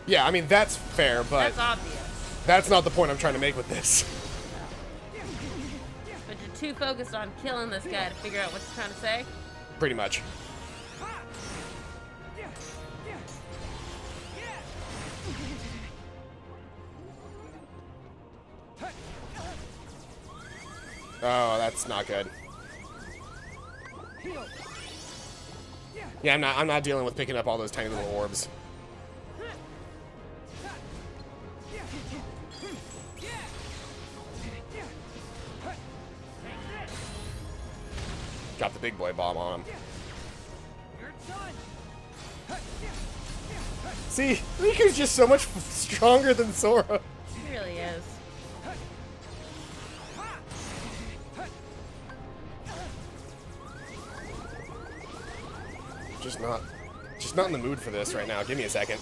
Yeah, I mean that's fair, but That's obvious. that's not the point I'm trying to make with this. But you're too focused on killing this guy to figure out what you're trying to say. Pretty much. Oh, that's not good. Yeah, I'm not dealing with picking up all those tiny little orbs. Drop the big boy bomb on him. See, Riku's just so much stronger than Sora. He really is. Just not in the mood for this right now. Give me a second.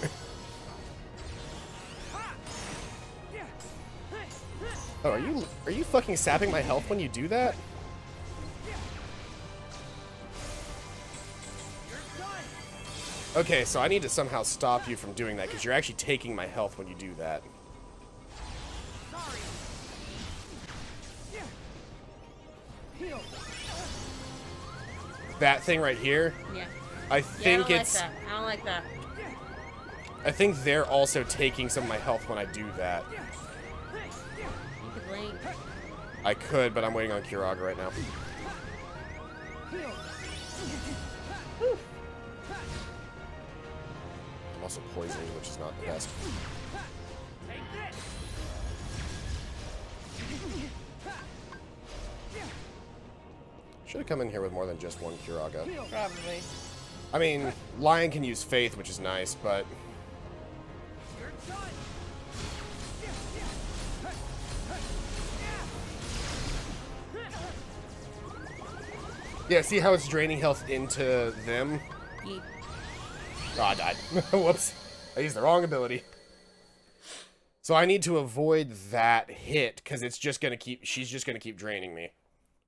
Oh, are you fucking sapping my health when you do that? Okay, so I need to somehow stop you from doing that, because you're actually taking my health when you do that. That thing right here, Yeah. I think I don't it's... like that. I don't like that. I think they're also taking some of my health when I do that. You could blink. I could, but I'm waiting on Kiraga right now. I'm also poisoning, which is not the best. Should have come in here with more than just one Kiraga. Probably. I mean, Lion can use Faith, which is nice, but... Yeah, see how it's draining health into them? Yeet. Oh, I died. Whoops. I used the wrong ability. So I need to avoid that hit, because it's just going to keep... She's just going to keep draining me.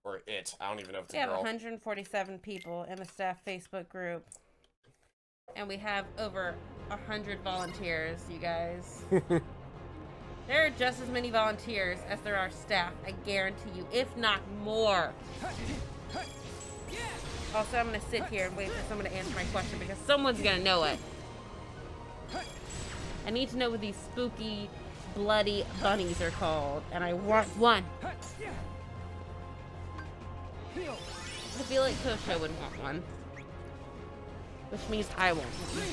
Or it. I don't even know if it's We a have girl. 147 people in the staff Facebook group. And we have over 100 volunteers, you guys. There are just as many volunteers as there are staff, I guarantee you, if not more. Also, I'm going to sit here and wait for someone to answer my question because someone's going to know it. I need to know what these spooky, bloody bunnies are called, and I want one. I feel like Kosho would want one. Which means I want one.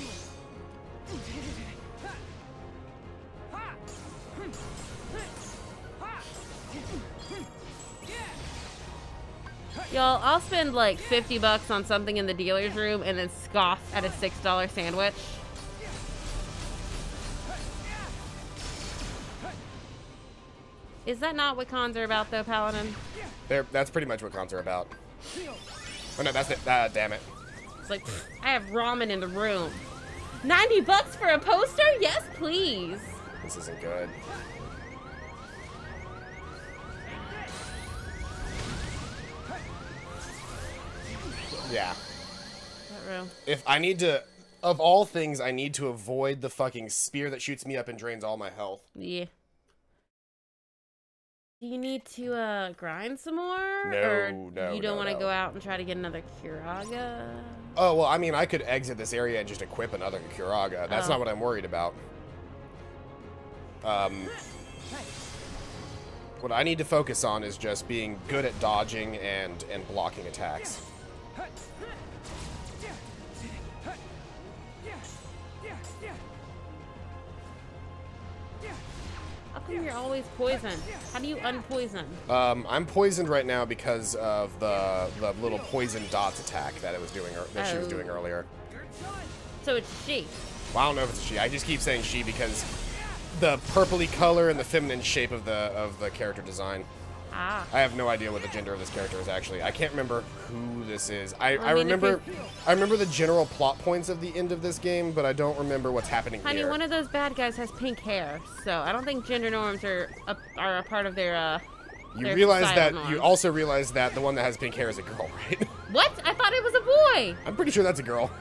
Y'all, I'll spend like 50 bucks on something in the dealer's room and then scoff at a $6 sandwich. Is that not what cons are about though, Paladin? That's pretty much what cons are about. Oh no, that's it. Damn it. It's like, I have ramen in the room. 90 bucks for a poster? Yes, please. This isn't good. Yeah. If I need to, of all things, I need to avoid the fucking spear that shoots me up and drains all my health. Yeah. Do you need to grind some more? No, or no, you don't want to no. go out and try to get another Kiraga? Oh, well, I mean, I could exit this area and just equip another Kiraga. That's not what I'm worried about. What I need to focus on is just being good at dodging and blocking attacks. How come you're always poisoned? How do you unpoison? I'm poisoned right now because of the little poison dots attack that it was doing that she was doing earlier. So it's she. Well, I don't know if it's a she. I just keep saying she because the purpley color and the feminine shape of the character design. Ah. I have no idea what the gender of this character is actually. I can't remember who this is. I remember the general plot points of the end of this game, but I don't remember what's happening Honey, here. one of those bad guys has pink hair, so I don't think gender norms are a part of their You realize that norms. you also realize that the one that has pink hair is a girl, right? What? I thought it was a boy. I'm pretty sure that's a girl.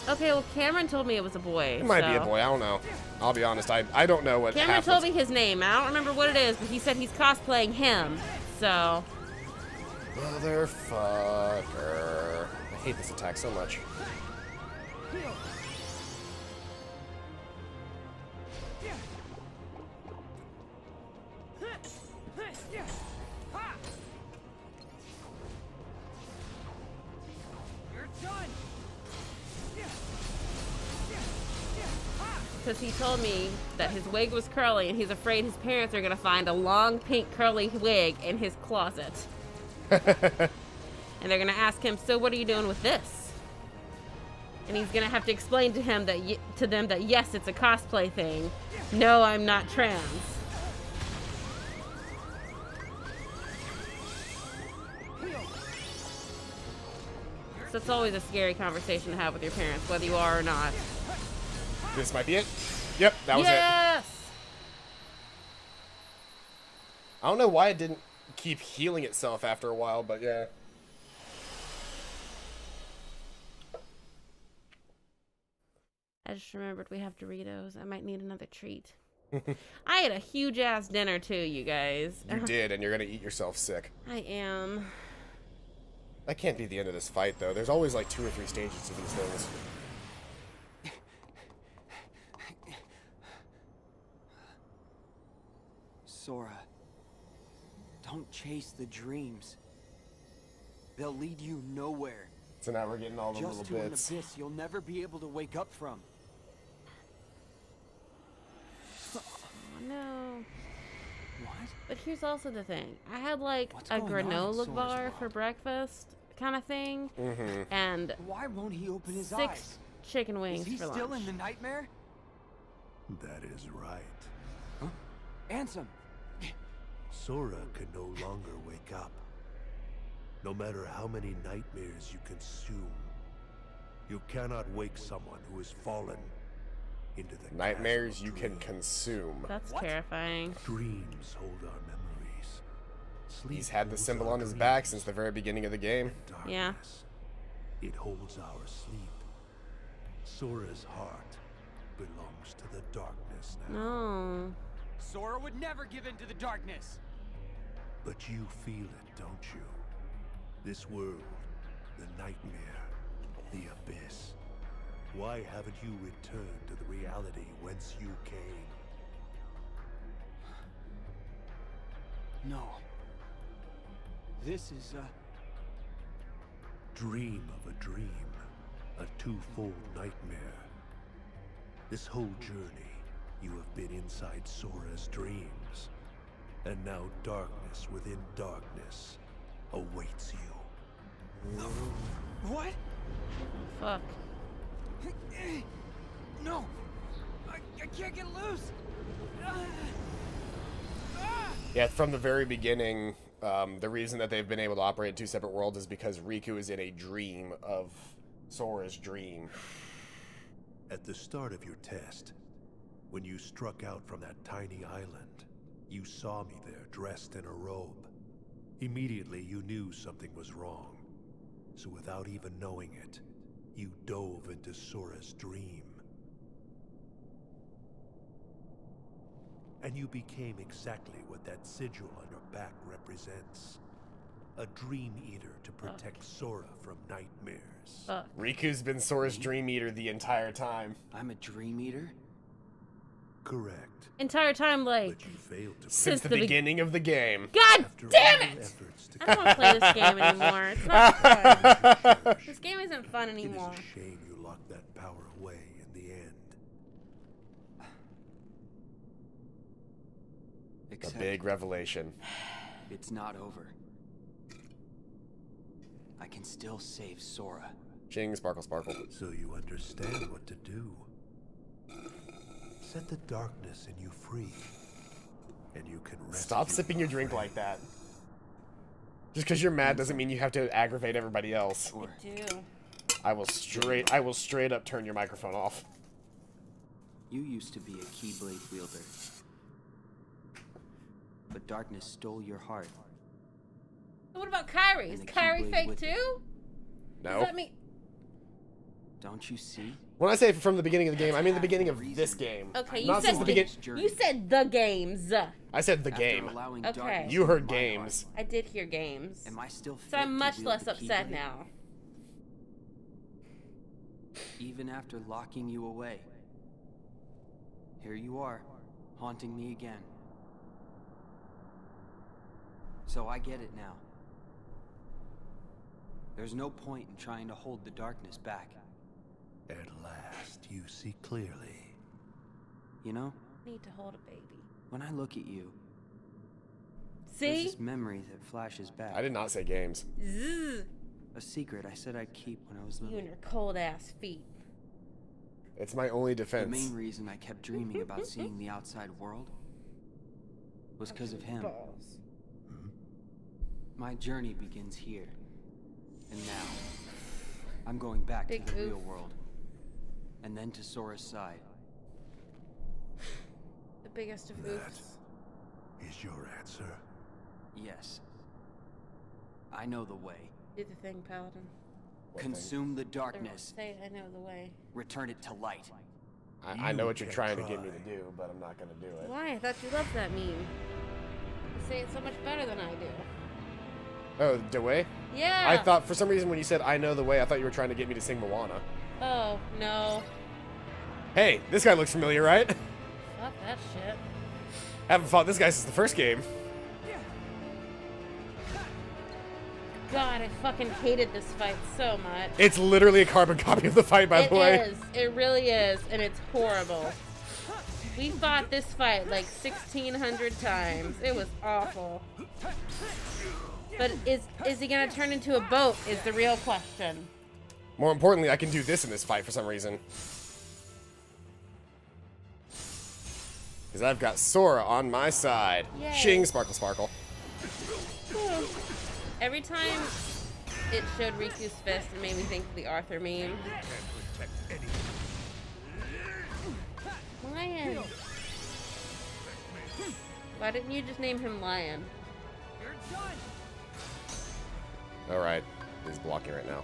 Okay, well Cameron told me it was a boy. It might be a boy. I don't know. I'll be honest. I don't know what Cameron told me his name. I don't remember what it is, but he said he's cosplaying him. So. Motherfucker. I hate this attack so much. Because he told me that his wig was curly and he's afraid his parents are going to find a long pink curly wig in his closet. And they're going to ask him, so what are you doing with this? And he's going to have to explain to him to them that yes, it's a cosplay thing. No, I'm not trans. So it's always a scary conversation to have with your parents, whether you are or not. This might be it. Yep, that was it. Yes! I don't know why it didn't keep healing itself after a while, but yeah. I just remembered we have Doritos. I might need another treat. I had a huge ass dinner too, you guys. You did, and you're gonna eat yourself sick. I am. That can't be the end of this fight, though. There's always like 2 or 3 stages to these things. Sora, don't chase the dreams. They'll lead you nowhere. So now we're getting all the Just little to bits. an abyss you'll never be able to wake up from. Oh, no. What? But here's also the thing. I had like What's a going on in granola Sora's bar world? for breakfast kind of thing. And Why won't he open his 6 eyes? chicken Is wings he for still lunch. in the nightmare? That is right. Huh? Ansem! Sora can no longer wake up. No matter how many nightmares you consume, you cannot wake someone who has fallen into the Nightmares chasm you of can dreams. consume. That's What? terrifying. Dreams hold our memories. Sleep He's had the holds symbol our on his back dreams. since the very beginning of the game. Yeah. Darkness. It holds our sleep. Sora's heart belongs to the darkness now. No. Sora would never give in to the darkness! But you feel it, don't you? This world, the nightmare, the abyss. Why haven't you returned to the reality whence you came? No. This is Dream of a dream, a twofold nightmare. This whole journey, you have been inside Sora's dreams. And now darkness within darkness awaits you. What? Fuck. No! I can't get loose! Yeah, from the very beginning, the reason that they've been able to operate in 2 separate worlds is because Riku is in a dream of Sora's dream. At the start of your test, when you struck out from that tiny island, you saw me there dressed in a robe. Immediately you knew something was wrong. So without even knowing it, you dove into Sora's dream. And you became exactly what that sigil on your back represents. A dream eater to protect Sora from nightmares. Fuck. Riku's been Sora's dream eater the entire time. I'm a dream eater? Correct. Entire time, like, But you failed to Since the the beginning of the game. God After damn all your it! efforts to I don't want to play this game anymore. It's not fun. This game isn't fun It is anymore. a shame you locked that power away in the end. A Except big revelation. it's not over. I can still save Sora. Ching, sparkle, sparkle. So you understand what to do. Set the darkness in you free, and you can rescue Stop sipping your drink friend. like that. Just because you're mad doesn't mean you have to aggravate everybody else. Or Do. I will straight up turn your microphone off. you used to be a Keyblade wielder. But darkness stole your heart. So what about Kyrie? Is And the Kyrie Keyblade fake with it. too? No. Does that mean? Don't you see? When I say from the beginning of the game, I mean the beginning of this game. Okay, you Not said since the beginning. you said the games. I said the After game. allowing Okay. darkness You heard into my heart, games. I did hear games. Am I still fit So I'm to much wield less the upset Keyblade? now. Even after locking you away. Here you are, haunting me again. So I get it now. There's no point in trying to hold the darkness back. At last, you see clearly. You know, Need to hold a baby. when I look at you, there's See? this memory that flashes back. I did not say games. Zzz. A secret I said I'd keep when I was You little. and your cold ass feet. It's my only The defense. main reason I kept dreaming about seeing the outside world was because of him. Balls. My journey begins here. And now, I'm going back Big to the oof. real world. And then to Sora's side. The biggest of That oofs. is your answer. Yes. I know the way. Do the thing, Paladin. What thing? Consume the Don't darkness. say I know the way. Return it to light. I know what you're trying to get me to do, but I'm not gonna do it. Why? I thought you loved that meme. You say it so much better than I do. Oh, the way? Yeah. I thought, for some reason, when you said I know the way, I thought you were trying to get me to sing Moana. Oh, no. Hey, this guy looks familiar, right? Fuck that shit. Haven't fought this guy since the first game. God, I fucking hated this fight so much. It's literally a carbon copy of the fight, by the way. It is. It really is, and it's horrible. We fought this fight like 1,600 times. It was awful. But is he gonna turn into a boat is the real question. More importantly, I can do this in this fight for some reason. Because I've got Sora on my side. Yay. Shing, sparkle, sparkle. Every time it showed Riku's fist, it made me think of the Arthur meme. Lion. Why didn't you just name him Lion? Alright, he's blocking right now.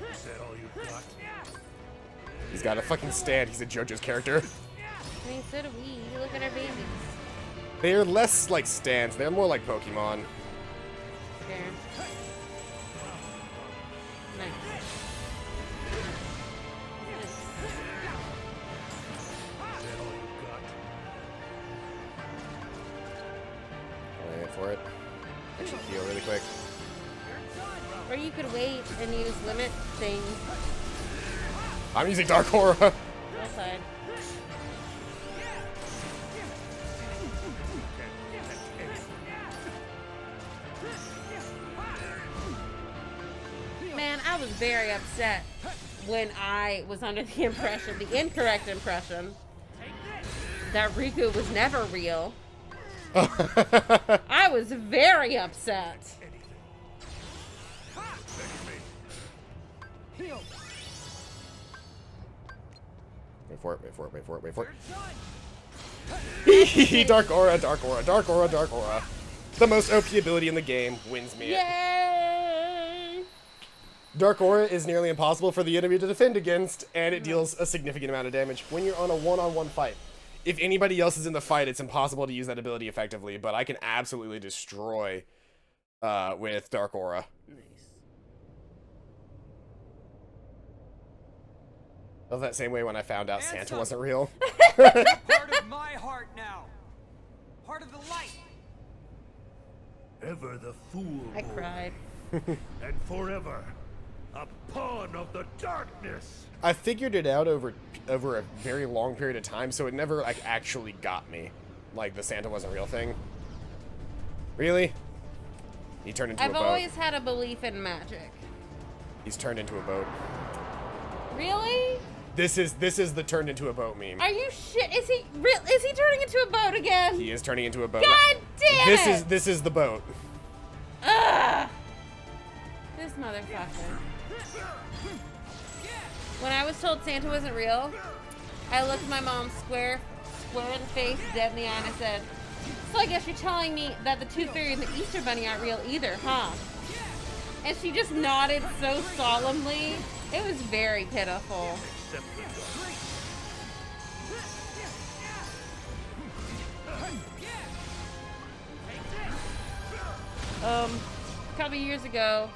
Is that all you got? He's got a fucking stand. He's a JoJo's character. I mean, so do we. Look at our babies. They're less like stands. They're more like Pokemon. There. Nice. Is that all you got? Wait for it. I should heal really quick. Or you could wait and use limit things. I'm using Dark Aura. Well side. Man, I was very upset when I was under the impression, the incorrect impression, that Riku was never real. I was very upset. Wait for it, wait for it, wait for it, wait for it. Dark Aura, Dark Aura, Dark Aura, Dark Aura. The most OP ability in the game wins me. Yay! Dark Aura is nearly impossible for the enemy to defend against, and it deals a significant amount of damage when you're on a one-on-one fight. If anybody else is in the fight, it's impossible to use that ability effectively, but I can absolutely destroy with Dark Aura. Nice. Felt that same way when I found out Santa wasn't real. Part of my heart now. Part of the light. Ever the fool. I cried. And forever a pawn of the darkness. I figured it out over a very long period of time, so it never like actually got me, like the Santa wasn't real thing. Really? He turned into a boat. I've always had a belief in magic. He's turned into a boat. Really? This is the turned into a boat meme. Are you shit? Is he real? Is he turning into a boat again? He is turning into a boat. God damn it! This is the boat. Ugh! This motherfucker. When I was told Santa wasn't real, I looked at my mom square in the face, dead in the eye, and I said, "So I guess you're telling me that the Tooth Fairy and the Easter Bunny aren't real either, huh?" And she just nodded so solemnly. It was very pitiful. A couple years ago,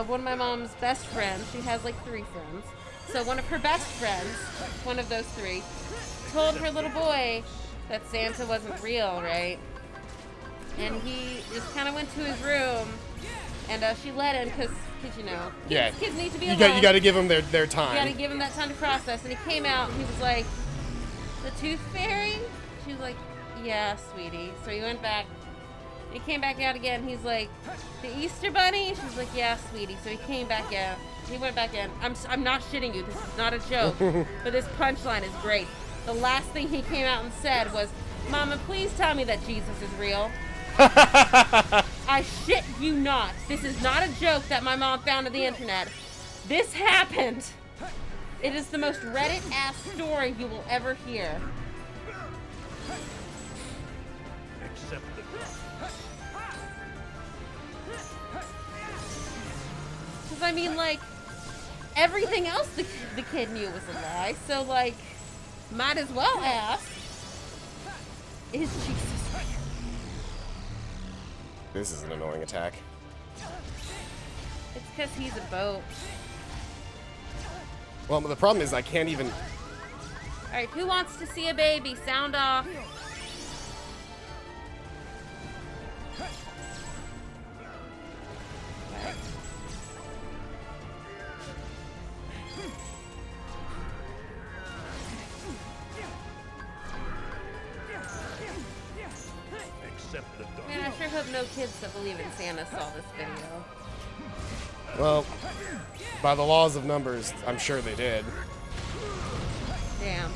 one of my mom's best friends, she has like 3 friends, so one of her best friends, one of those 3, told her little boy that Santa wasn't real, right? And he just kind of went to his room, and she let him, because you know, kids need to be alone. You got to give them their time. You got to give him that time to process. And he came out, and he was like, "The Tooth Fairy?" She was like, "Yeah, sweetie." So he went back. He came back out again. He's like, "The Easter Bunny?" She's like, "Yeah, sweetie." So he came back out. He went back in. I'm not shitting you. This is not a joke. But this punchline is great. The last thing he came out and said was, "Mama, please tell me that Jesus is real." I shit you not. This is not a joke that my mom found on the internet. This happened. It is the most Reddit-ass story you will ever hear. Accept the Because, I mean, like, everything else the kid knew was a lie. So, like, might as well ask, is Jesus real? This is an annoying attack. It's because he's a boat. Well, the problem is I can't even... Alright, who wants to see a baby? Sound off. Man, I sure hope no kids that believe in Santa saw this video. Well, by the laws of numbers, I'm sure they did. Damn.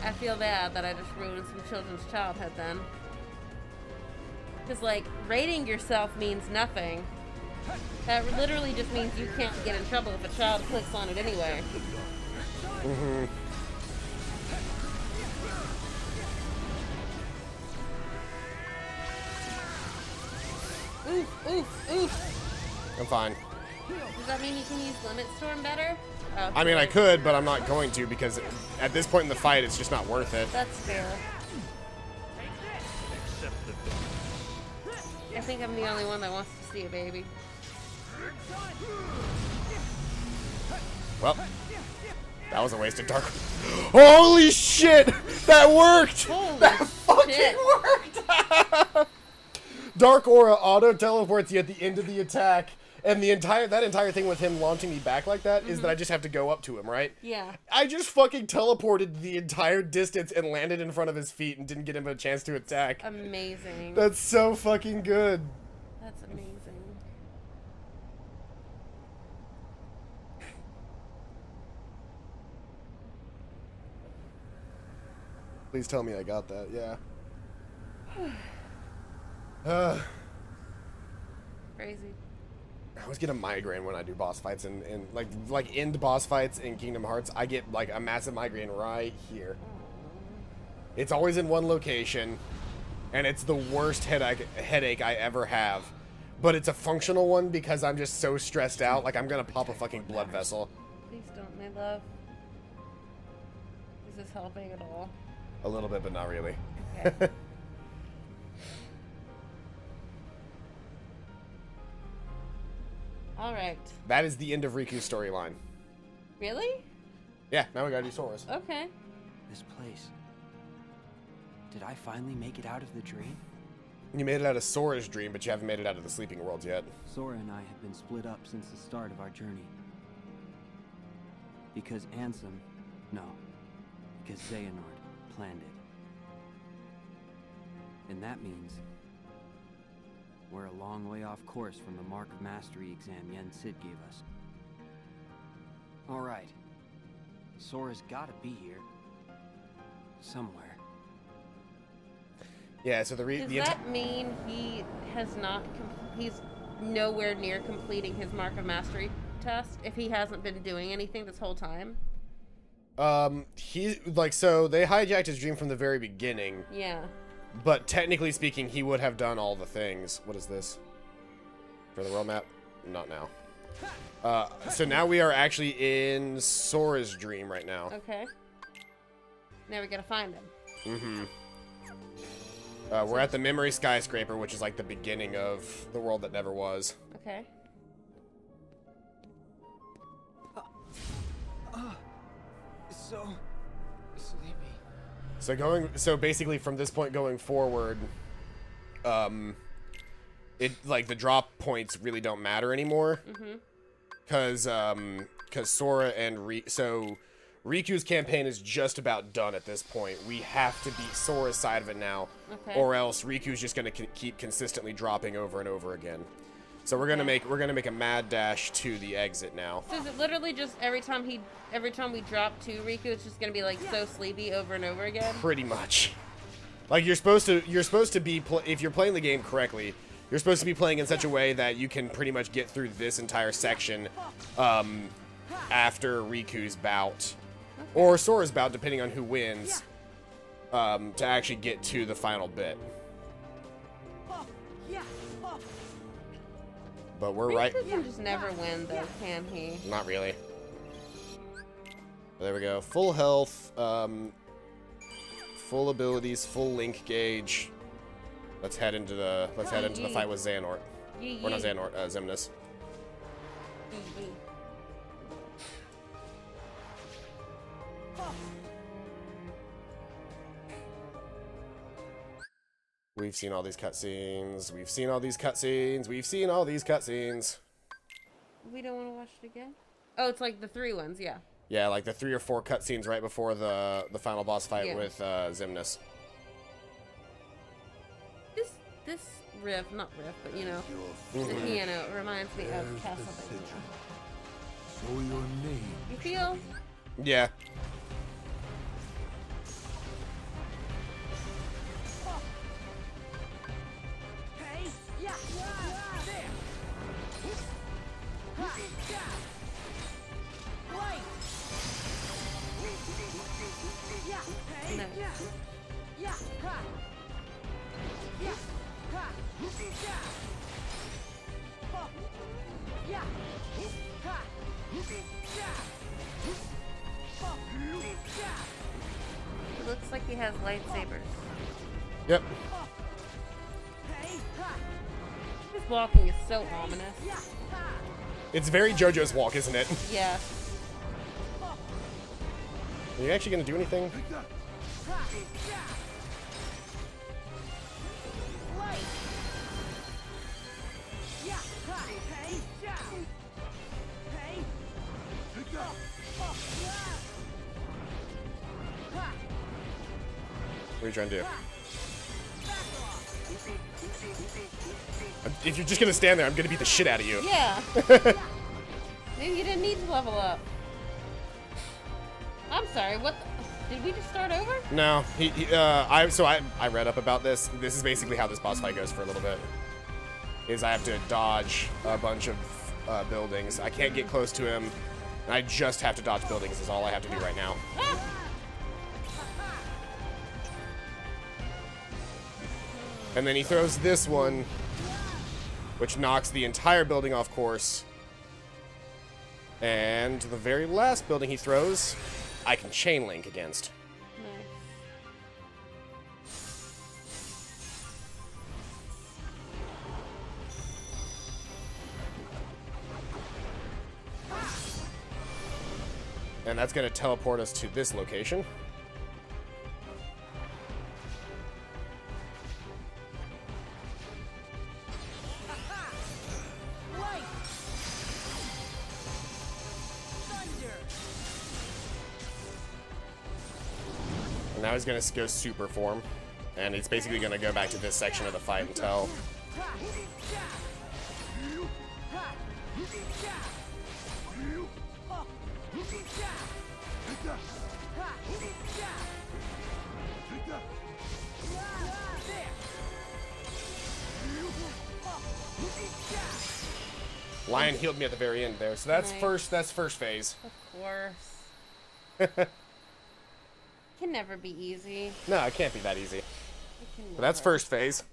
I feel bad that I just ruined some children's childhood then. Because, like, rating yourself means nothing. That literally just means you can't get in trouble if a child clicks on it anyway. Mm-hmm. Oof, oof, oof. I'm fine. Does that mean you can use Limit Storm better? Oh, I mean, I right. could, but I'm not going to because at this point in the fight, it's just not worth it. That's fair. I think I'm the only one that wants to see a baby. Well, that was a waste of dark. Holy shit! That worked! Holy That fucking shit. worked! Dark Aura auto teleports you at the end of the attack, and that entire thing with him launching me back like that is that I just have to go up to him, right? Yeah. I just fucking teleported the entire distance and landed in front of his feet and didn't get him a chance to attack. Amazing. That's so fucking good. That's amazing. Please tell me I got that, yeah. Crazy. I always get a migraine when I do boss fights and like end boss fights in Kingdom Hearts. I get like a massive migraine right here. It's always in one location, and it's the worst headache I ever have. But it's a functional one because I'm just so stressed out. Like I'm gonna pop a fucking blood vessel. Please don't, my love. Is this helping at all? A little bit, but not really. Okay. Alright. That is the end of Riku's storyline. Really? Yeah, now we gotta do Sora's. Okay. This place. Did I finally make it out of the dream? You made it out of Sora's dream, but you haven't made it out of the Sleeping Worlds yet. Sora and I have been split up since the start of our journey. Because Ansem... No. Because Xehanort planned it. And that means... we're a long way off course from the Mark of Mastery exam Yen Sid gave us. Alright. Sora's gotta be here. Somewhere. Yeah, so Does that mean he has not... he's nowhere near completing his Mark of Mastery test if he hasn't been doing anything this whole time? So they hijacked his dream from the very beginning. Yeah. But technically speaking, he would have done all the things. What is this? For the world map? Not now. So now we are actually in Sora's dream right now. Okay. Now we gotta find him. Mm-hmm. We're at the Memory Skyscraper, which is like the beginning of the world that never was. Okay. So sleepy. So basically from this point going forward, like the drop points really don't matter anymore. Mm-hmm. Cause Sora and Riku's campaign is just about done at this point. We have to beat Sora's side of it now, Okay. or else Riku's just gonna keep consistently dropping over and over again. So we're gonna make a mad dash to the exit now. So is it literally just every time we drop to Riku, it's just gonna be like so sleepy over and over again? Pretty much. Like you're supposed to be if you're playing the game correctly, you're supposed to be playing in such a way that you can pretty much get through this entire section after Riku's bout. Or Sora's bout, depending on who wins, to actually get to the final bit. But we're right. Riku can just never win, though, can he? Not really. There we go. Full health, full abilities, full link gauge. Let's head into the fight with Xehanort. Or not Xehanort, Xemnas. We've seen all these cutscenes. We've seen all these cutscenes. We've seen all these cutscenes. We don't want to watch it again? Oh, it's like the 3 ones, yeah. Yeah, like the 3 or 4 cutscenes right before the final boss fight with Xemnas. This riff, not riff, but you know, the piano reminds me of Castlevania. So your name. You feel? Yeah. It looks like he has lightsabers. Yep. His walking is so ominous. It's very JoJo's walk, isn't it? Yeah. Are you actually gonna do anything? What are you trying to do? If you're just gonna stand there, I'm gonna beat the shit out of you. Yeah. Maybe you didn't need to level up. I'm sorry, what the, did we just start over? No, I read up about this. This is basically how this boss fight goes for a little bit. Is I have to dodge a bunch of buildings. I can't get close to him. And I just have to dodge buildings is all I have to do right now. And then he throws this one, which knocks the entire building off course. And the very last building he throws, I can chain link against. Nice. And that's going to teleport us to this location. And now he's going to go super form. And it's basically going to go back to this section of the fight until... Lion healed me at the very end there, so that's first phase. Of course. Can never be easy. No, it can't be that easy. It can But that's never. first phase.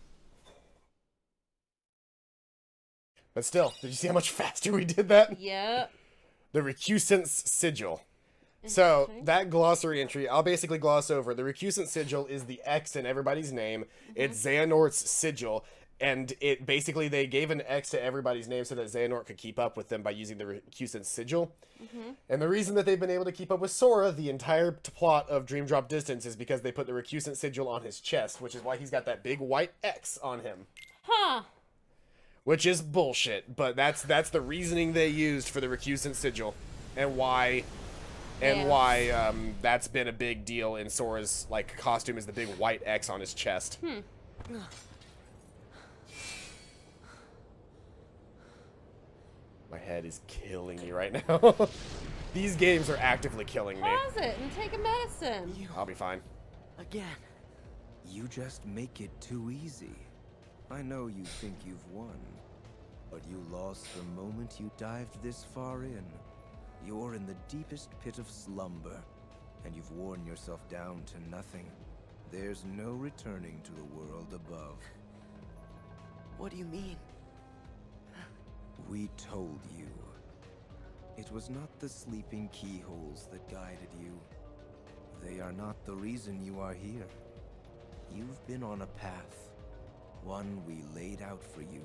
But still, did you see how much faster we did that? Yep. The Recusant's Sigil. So, that glossary entry, I'll basically gloss over. The Recusant Sigil is the X in everybody's name. It's Xehanort's sigil. And it basically, they gave an X to everybody's name so that Xehanort could keep up with them by using the Recusant Sigil. And the reason that they've been able to keep up with Sora the entire plot of Dream Drop Distance is because they put the Recusant Sigil on his chest, which is why he's got that big white X on him. Huh. Which is bullshit, but that's the reasoning they used for the Recusant Sigil. And why... And why that's been a big deal in Sora's like costume is the big white X on his chest. My head is killing me right now. These games are actively killing me. Pause it and take a medicine. I'll be fine. Again. You just make it too easy. I know you think you've won, but you lost the moment you dived this far in. You're in the deepest pit of slumber, and you've worn yourself down to nothing. There's no returning to the world above. What do you mean? We told you. It was not the sleeping keyholes that guided you. They are not the reason you are here. You've been on a path, one we laid out for you.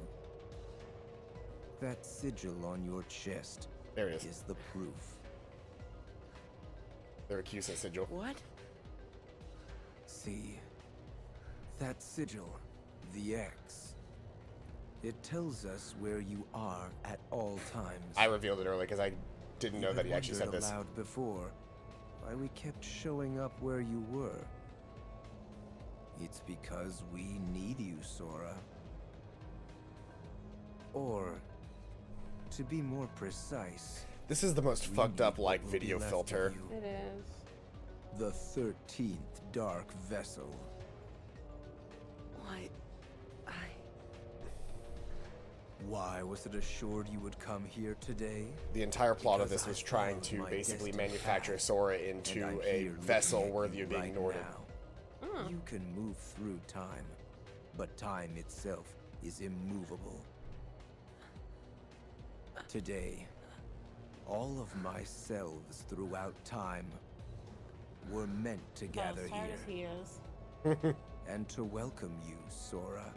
That sigil on your chest There it is. is the proof. The recusant sigil. What? See, that sigil, the X, it tells us where you are at all times. I revealed it earlier because I didn't know that he actually said this. Aloud before why we kept showing up where you were. It's because we need you, Sora. Or, to be more precise, This is the most we fucked up need like what will be video left of filter. you. It is. The 13th Dark Vessel. Why was it assured you would come here today? The entire plot of Because this was I trying followed to my basically destined manufacture path, Sora and into I'm a here vessel looking at worthy you of being right ignored. now. Hmm. You can move through time, but time itself is immovable. Today, all of my selves throughout time were meant to gather As hard here as he is. and to welcome you, Sora,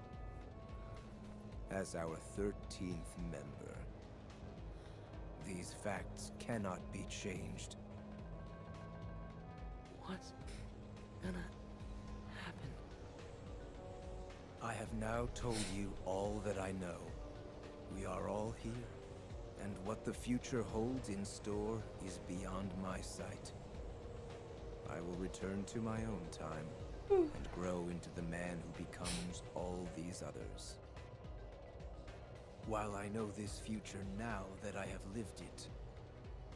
as our 13th member. These facts cannot be changed. What's gonna happen? I have now told you all that I know. We are all here, and what the future holds in store is beyond my sight. I will return to my own time and grow into the man who becomes all these others. While I know this future now that I have lived it,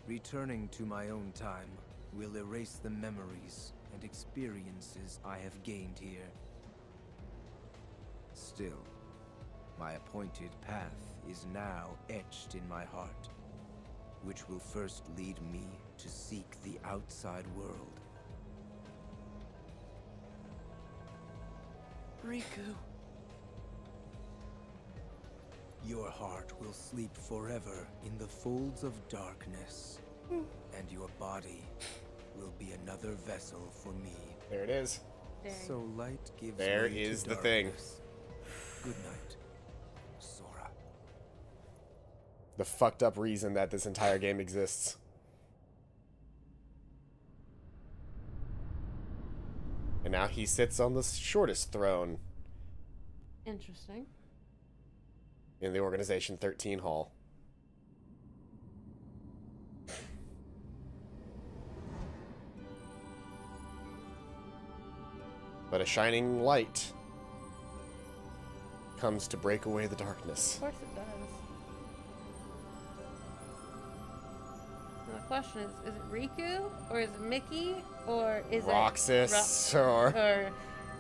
returning to my own time will erase the memories and experiences I have gained here. Still, my appointed path is now etched in my heart, which will first lead me to seek the outside world. Riku. Your heart will sleep forever in the folds of darkness, and your body will be another vessel for me. There it is. Dang. So light gives There way to is the thing. darkness. Good night, Sora. The fucked up reason that this entire game exists. And now he sits on the shortest throne Interesting. in the Organization 13 Hall. But a shining light comes to break away the darkness. Of course it does. Now the question is it Riku? Or is it Mickey? Or is Roxas it...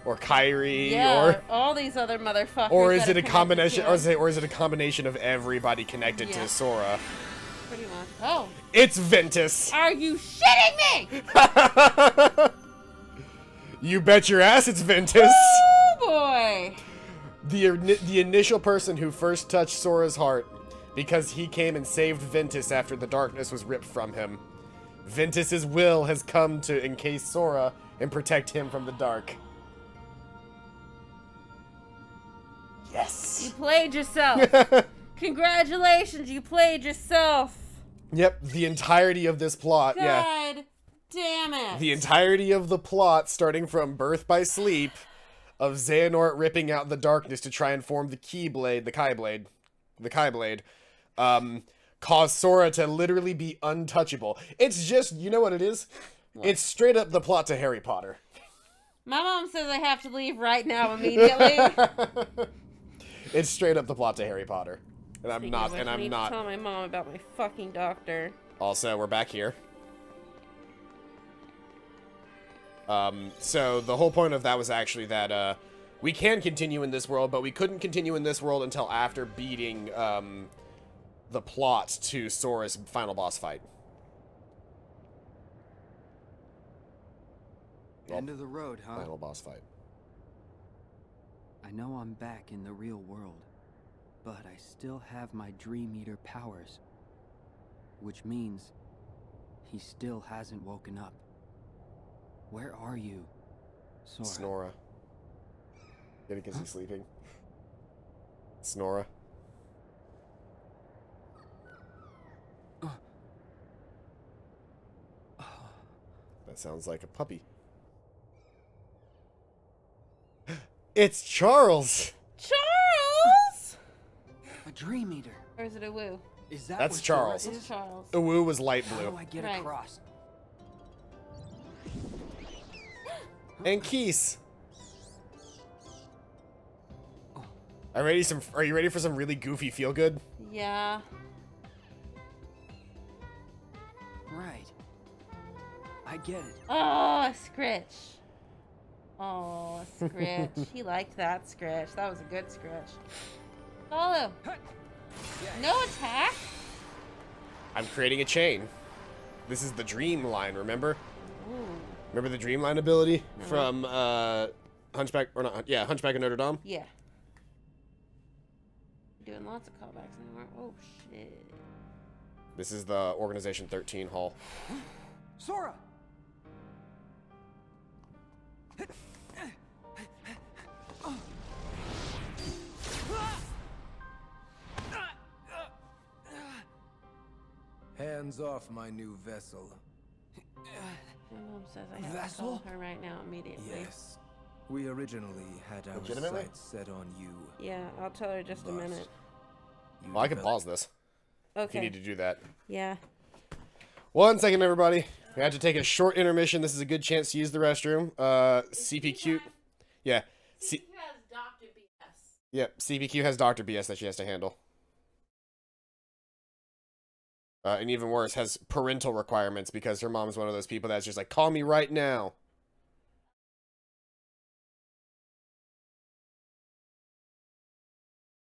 or Kyrie yeah, all these other motherfuckers. or is that it a are connected combination to or him. is it a combination of everybody connected Yeah. to Sora? Pretty much. Oh. It's Ventus. Are you shitting me? You bet your ass it's Ventus. Oh boy. The initial person who first touched Sora's heart, because he came and saved Ventus after the darkness was ripped from him. Ventus's will has come to encase Sora and protect him from the dark. Yes. You played yourself. Congratulations, you played yourself. Yep, the entirety of this plot, yeah. God damn it. The entirety of the plot, starting from Birth by Sleep, of Xehanort ripping out the darkness to try and form the Keyblade, caused Sora to literally be untouchable. It's just, you know what it is? What? It's straight up the plot to Harry Potter. My mom says I have to leave right now immediately. It's straight up the plot to Harry Potter. And I'm not, and I I'm need not. to tell my mom about my fucking doctor. Also, we're back here. So the whole point of that was actually that, we can continue in this world, but we couldn't continue in this world until after beating, the plot to Sora's final boss fight. End of the road, huh? Final boss fight. I know I'm back in the real world, But I still have my Dream Eater powers. Which means he still hasn't woken up. Where are you, Sora? Snora. Maybe because he's sleeping. Snora. That sounds like a puppy. It's Charles! Charles! A Dream Eater. Or is it a woo? Is that That's what Sora Charles. is? It's Charles. Uwu was light How do blue. I get Right. across? And Keese. Are you ready for some really goofy feel good? Yeah. Right. I get it. Oh, Scritch. Oh, Scritch. He liked that Scritch. That was a good Scritch. Follow. No attack. I'm creating a chain. This is the dream line, remember? Ooh. Remember the dream line ability from Hunchback of Notre Dame? Yeah. Doing lots of callbacks anymore. Oh, shit. This is the Organization 13 hall. Sora! Hands off my new vessel. My mom says I have to Vessel? call her right now immediately. Yes. We originally had our Legitimately? sights set on you. Yeah, I'll tell her just a But minute. you Well, I can developed- pause this if Okay. you need to do that. Yeah. 1 second, everybody. We have to take a short intermission. This is a good chance to use the restroom. CPQ. Yeah. CPQ has Dr. BS. Yep. CPQ has Dr. BS that she has to handle. And even worse, has parental requirements because her mom's one of those people that's just like, call me right now.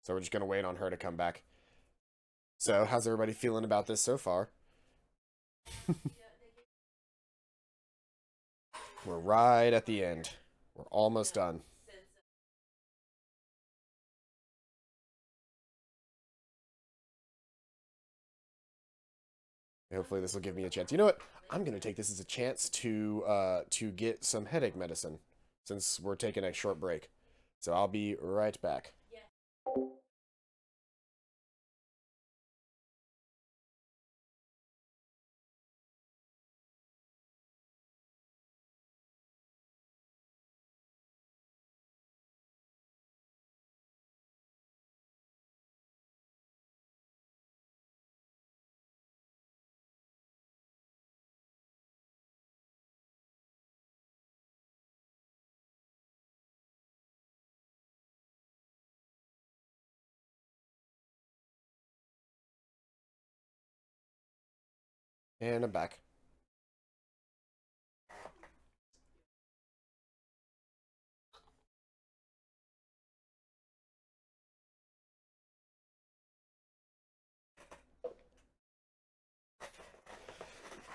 So we're just going to wait on her to come back. So how's everybody feeling about this so far? We're right at the end. We're almost done. Hopefully this will give me a chance. You know what? I'm going to take this as a chance to get some headache medicine since we're taking a short break. So I'll be right back. And I'm back.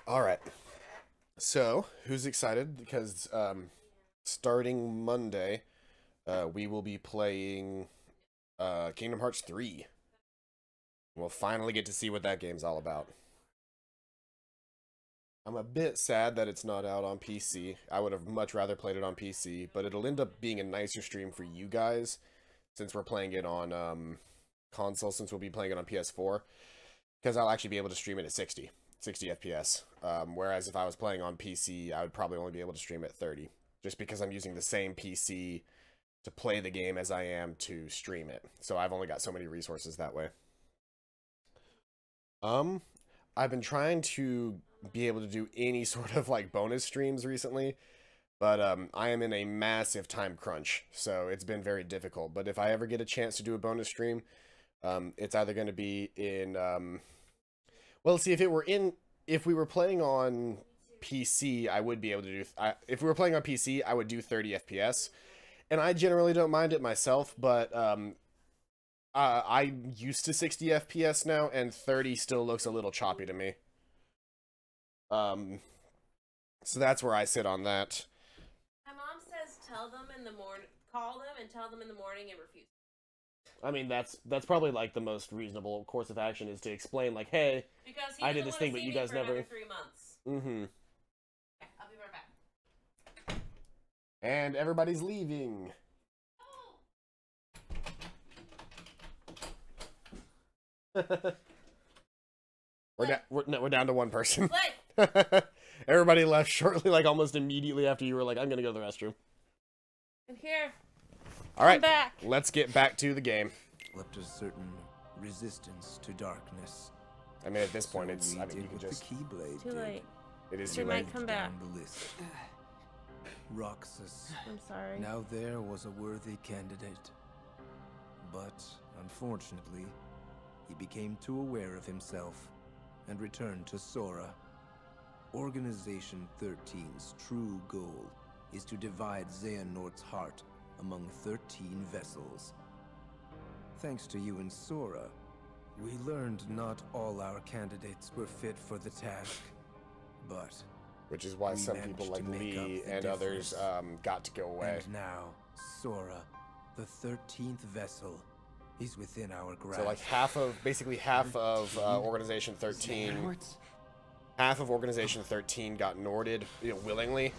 All right. So, who's excited? Because starting Monday, we will be playing Kingdom Hearts 3. We'll finally get to see what that game's all about. I'm a bit sad that it's not out on PC. I would have much rather played it on PC, but it'll end up being a nicer stream for you guys since we're playing it on console, since we'll be playing it on PS4, because I'll actually be able to stream it at 60 FPS. Whereas if I was playing on PC, I would probably only be able to stream at 30, just because I'm using the same PC to play the game as I am to stream it. So I've only got so many resources that way. I've been trying to be able to do any sort of like bonus streams recently, but I am in a massive time crunch, so it's been very difficult. But if I ever get a chance to do a bonus stream, it's either going to be in well, see, if we were playing on PC, I would be able to do if we were playing on PC, I would do 30 FPS, and I generally don't mind it myself, but I'm used to 60 FPS now, and 30 still looks a little choppy to me. So that's where I sit on that. My mom says tell them in the morning, call them and tell them in the morning and refuse. I mean, that's probably like the most reasonable course of action is to explain like, hey, Because he I did doesn't this wanna thing, but see you me guys for never. another 3 months. Mm-hmm. Okay, I'll be right back. And everybody's leaving. We're down to one person. Play. Everybody left shortly, like almost immediately after you were like, I'm gonna go to the restroom. I'm here. All right, I'm back. let's get back to the game. Left a certain resistance to darkness. I mean, at this point, So it's. we I mean, you did can what just. the Keyblade Too did. late. It is She too might late. come back. Down the list. Roxas. I'm sorry. Now there was a worthy candidate. But, unfortunately, he became too aware of himself and returned to Sora. Organization 13's true goal is to divide Xehanort's heart among 13 vessels. Thanks to you and Sora, we learned not all our candidates were fit for the task, but Which is why we some managed people like to make Lee up the and others difference. got to go away. And now, Sora, the 13th vessel, is within our grasp. So like basically half of Organization 13, Xehanorts? half of Organization 13 got Norded, willingly,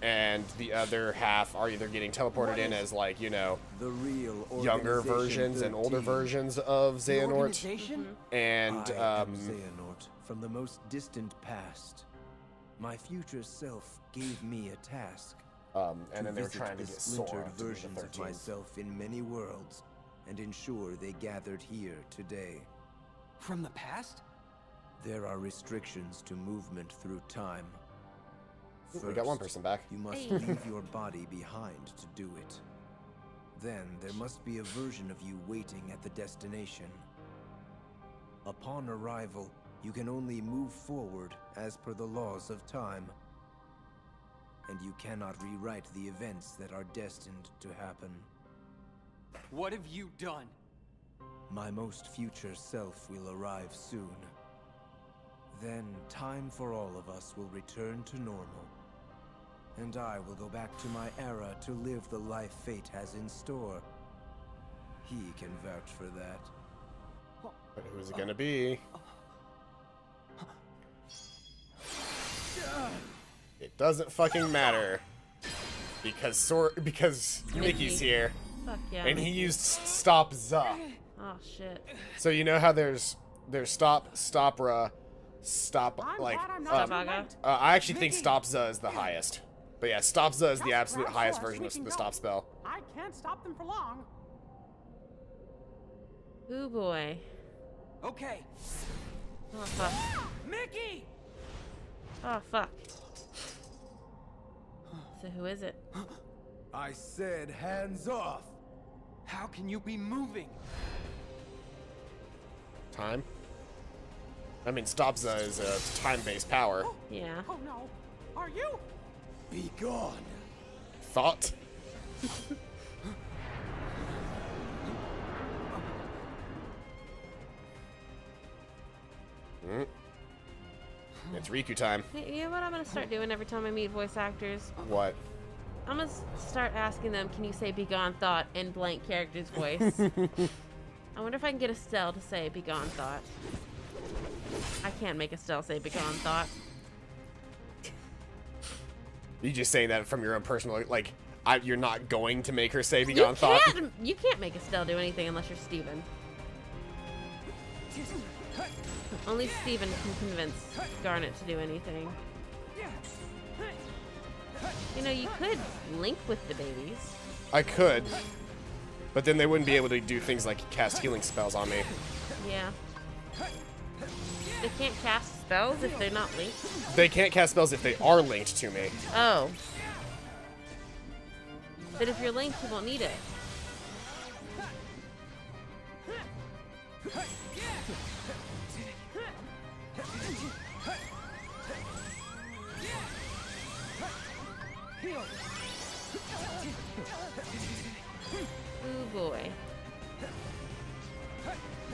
and the other half are either getting teleported in as like the real younger Organization versions and older 13. versions of The Xehanort, organization? and I am Xehanort from the most distant past. My future self gave me a task. and then they were visit trying to the get Sora splintered to be the versions of 13th. myself in many worlds, and ensure they gathered here today. From the past? There are restrictions to movement through time. We got one First, person back. You must Hey. leave your body behind to do it. Then there must be a version of you waiting at the destination. Upon arrival, you can only move forward as per the laws of time. And you cannot rewrite the events that are destined to happen. What have you done? My most future self will arrive soon. Then time for all of us will return to normal. And I will go back to my era to live the life fate has in store. He can vouch for that. But who's it gonna be? It doesn't fucking matter. Because Mickey's here, Fuck yeah. and he Mickey. used Stop Za. Oh shit. So you know how there's Stop, Stopra, Stop, like, Stop-Aga. I actually think Stop Za is the highest. But yeah, Stop Za is the absolute highest version of the Stop spell. I can't stop them for long. Ooh boy. Okay. Oh fuck. Mickey! Oh fuck. So who is it? I said hands off! How can you be moving? Time? I mean, Stop Za is a time-based power. Yeah. Oh no. Are you? Be gone! Thought? It's Riku time. Hey, you know what I'm gonna start doing every time I meet voice actors? What? I'm gonna start asking them, can you say "Begone Thought" in blank character's voice? I wonder if I can get Estelle to say "Begone Thought." I can't make Estelle say "Begone Thought." You just saying that from your own personal, like, you're not going to make her say Begone Thought? You can't make Estelle do anything unless you're Steven. Only Steven can convince Garnet to do anything. You know, you could link with the babies. I could, but then they wouldn't be able to do things like cast healing spells on me. Yeah. They can't cast spells if they're not linked. They can't cast spells if they are linked to me. Oh. But if you're linked, you won't need it. Ooh boy.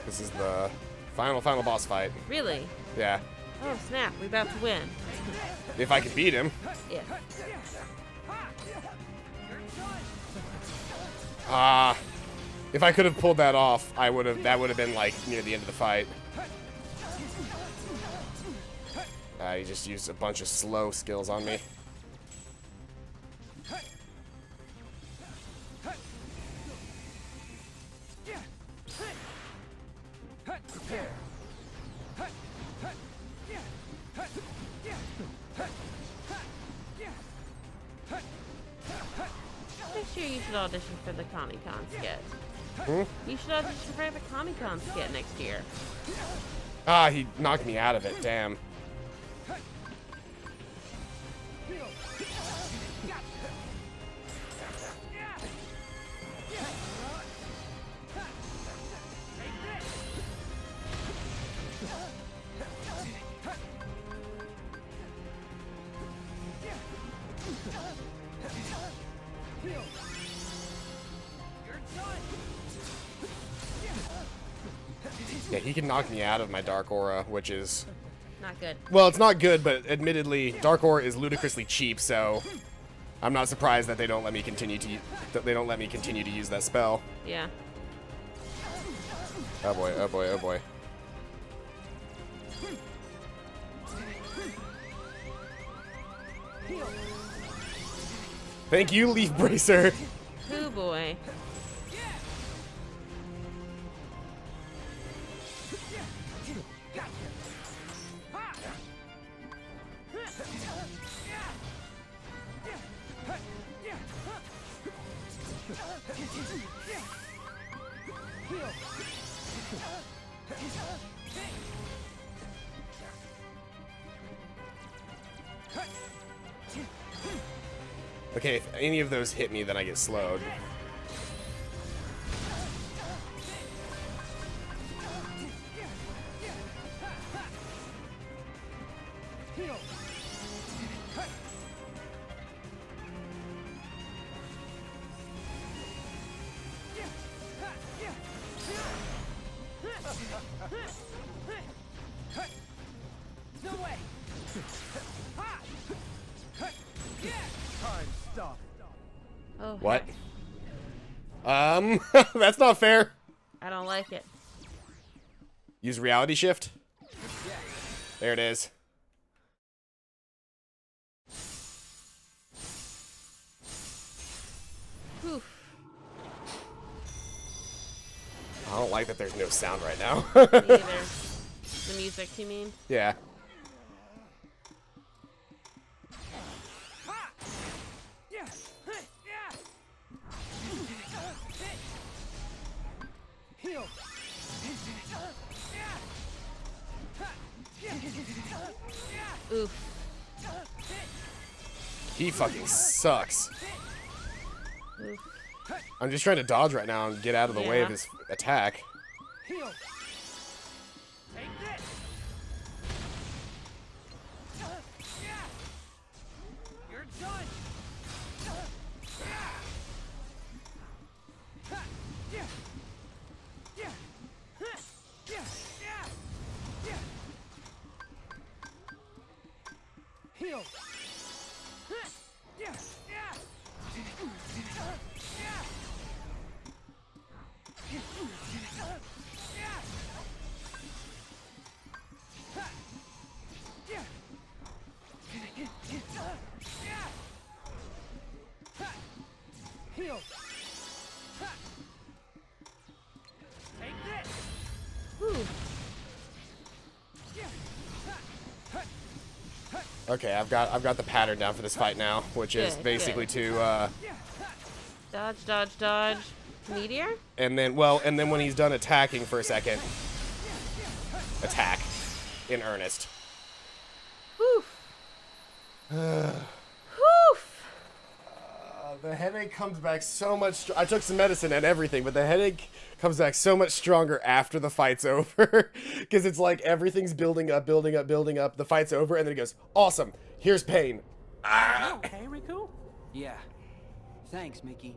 This is the final boss fight. Really? Yeah. Oh snap, we about to win. If I could beat him. Yeah. If I could have pulled that off, I would have. That would have been like near the end of the fight. He just used a bunch of slow skills on me. Next year you should audition for the Comic-Con skit. Hmm? You should audition for the Comic-Con skit next year. Ah, he knocked me out of it. Damn. Yeah, he can knock me out of my Dark Aura, which is... Not good. Well, it's not good, but admittedly, Dark Aura is ludicrously cheap, so I'm not surprised that they don't let me continue to use that spell. Yeah. Oh boy, oh boy, oh boy. Thank you, Leaf Bracer. Oh boy. Okay, if any of those hit me, then I get slowed. Oh, What? heck. That's not fair. I don't like it. Use reality shift. There it is. Whew. I don't like that there's no sound right now. Me either. The music, you mean? Yeah. Oof. He fucking sucks. Oof. I'm just trying to dodge right now and get out of the way of Yeah. his attack. Whew. Okay, I've got the pattern down for this fight now, which is Good, basically good. to Dodge, dodge, dodge. Meteor? and then when he's done attacking for a second, attack in earnest. Whew. Whew. The headache comes back so much. I took some medicine and everything, but the headache comes back so much stronger after the fight's over, because it's like everything's building up, building up, building up. The fight's over, and then it goes, awesome. Here's pain. Are you okay, Riku? Yeah. Thanks, Mickey.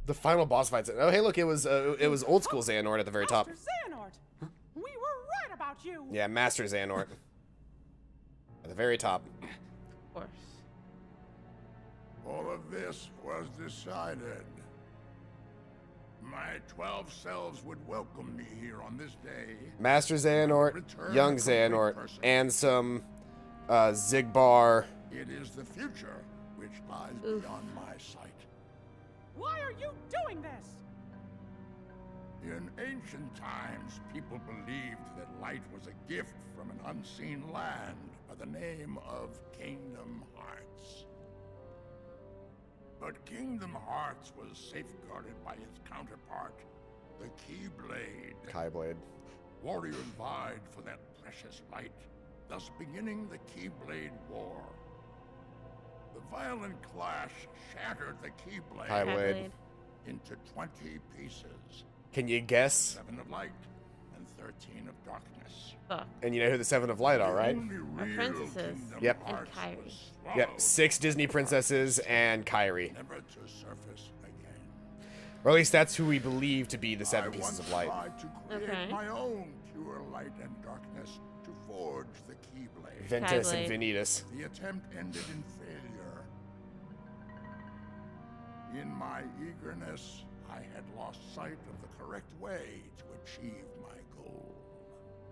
The final boss fights. Oh, hey, look, it was old school Xehanort at the very top. Master Xehanort! We were right about you! Yeah, Master Xehanort at the very top. course. All of this was decided. My 12 selves would welcome me here on this day. Master Xehanort, Return young a complete Xehanort, person. and some Zigbar. It is the future which lies Oof. beyond my sight. Why are you doing this? In ancient times, people believed that light was a gift from an unseen land by the name of Kingdom Hearts. But Kingdom Hearts was safeguarded by its counterpart, the Keyblade. Keyblade. Warriors vied for that precious light, thus beginning the Keyblade War. The violent clash shattered the Keyblade Keyblade. into 20 pieces. Can you guess? 7 of light and 13 of darkness. Fuck. And you know who the 7 of Light are, right? Only Our real princesses. Kingdom Yep. And Hearts Kairi. was Yep, swallowed, 6 Disney princesses and Kairi. never to surface again. Or at least that's who we believe to be the 7 I pieces once of light. tried to create Okay. my own pure light and darkness to forge the Keyblade. Ventus and Keyblade. Vanitas. The attempt ended in failure. In my eagerness, I had lost sight of the correct way to achieve my goal.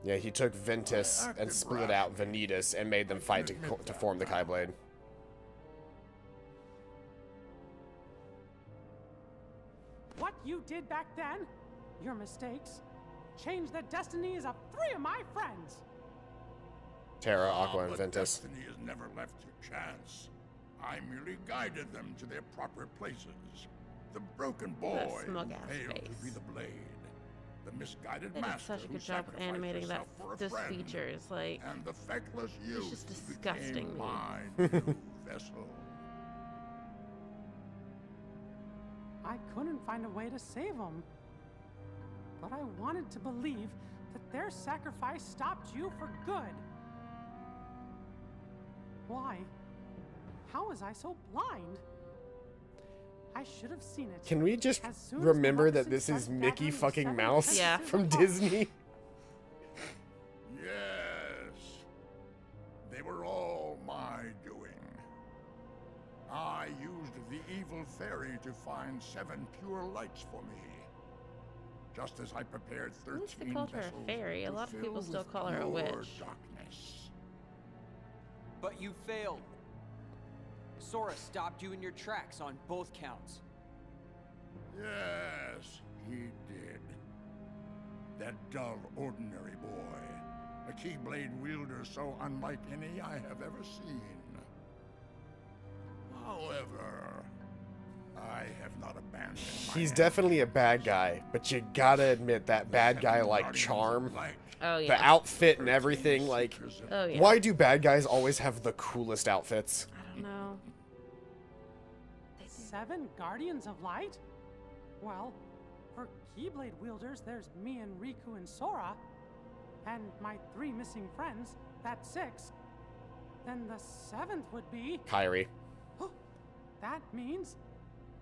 Yeah, he took Ventus and split out Vanitas and made them fight to form the Keyblade. What you did back then, your mistakes, changed the destinies of 3 of my friends. Terra, Aqua, and But Ventus. destiny is never left to chance. I merely guided them to their proper places. The broken boy who smug-ass failed to face. be the blade. The misguided They did master such a who good job of sacrificed animating that herself for a those friend. features. Like, And the feckless youth just who disgusting became me. my new vessel. I couldn't find a way to save them. But I wanted to believe that their sacrifice stopped you for good. Why? How was I so blind? I should have seen it. Can we just As soon as remember the that this Luxon is started Mickey gathering fucking 7 Mouse Yeah. princesses from apart. Disney? Yes. They were all my doing. I used the evil fairy to find 7 pure lights for me. Just as I prepared At 13 least they called her a vessels fairy. A to lot of people fill still with call her a pure witch. Darkness. But you failed. Sora stopped you in your tracks on both counts. Yes, he did. That dull, ordinary boy. A Keyblade wielder so unlike any I have ever seen. However, I have not abandoned my He's enemy. definitely a bad guy, but you gotta admit that bad guy like Guardians of charm, Light. oh the yeah. outfit and everything. Like, Seekers of Oh yeah. why do bad guys always have the coolest outfits? I don't know. 7 Guardians of Light? Well, for Keyblade wielders, there's me and Riku and Sora. And my 3 missing friends, that's 6. Then the 7th would be... Kairi. That means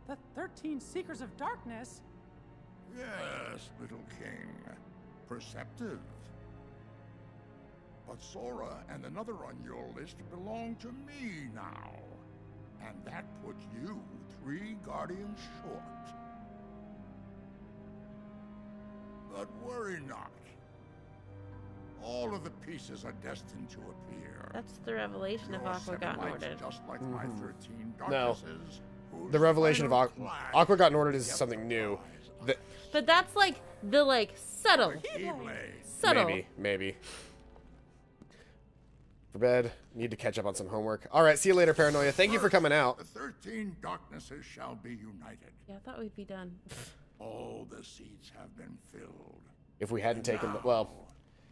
the 13 Seekers of Darkness. Yes, little king. Perceptive. But Sora and another on your list belong to me now. And that puts you 3 guardians short. But worry not. All of the pieces are destined to appear. That's the revelation of Your Aqua 7 got lights, ordered. just like my 13 No. darknesses, whose The revelation of final Aqua, clash Aqua Got Ordered is kept something the new. prize of The, But that's like the subtle, Keyblade. subtle. maybe. For bed, need to catch up on some homework. All right, see you later, Paranoia. Thank you for coming out. The 13 darknesses shall be united. Yeah, I thought we'd be done. All the seats have been filled. If we hadn't taken the, Now, well,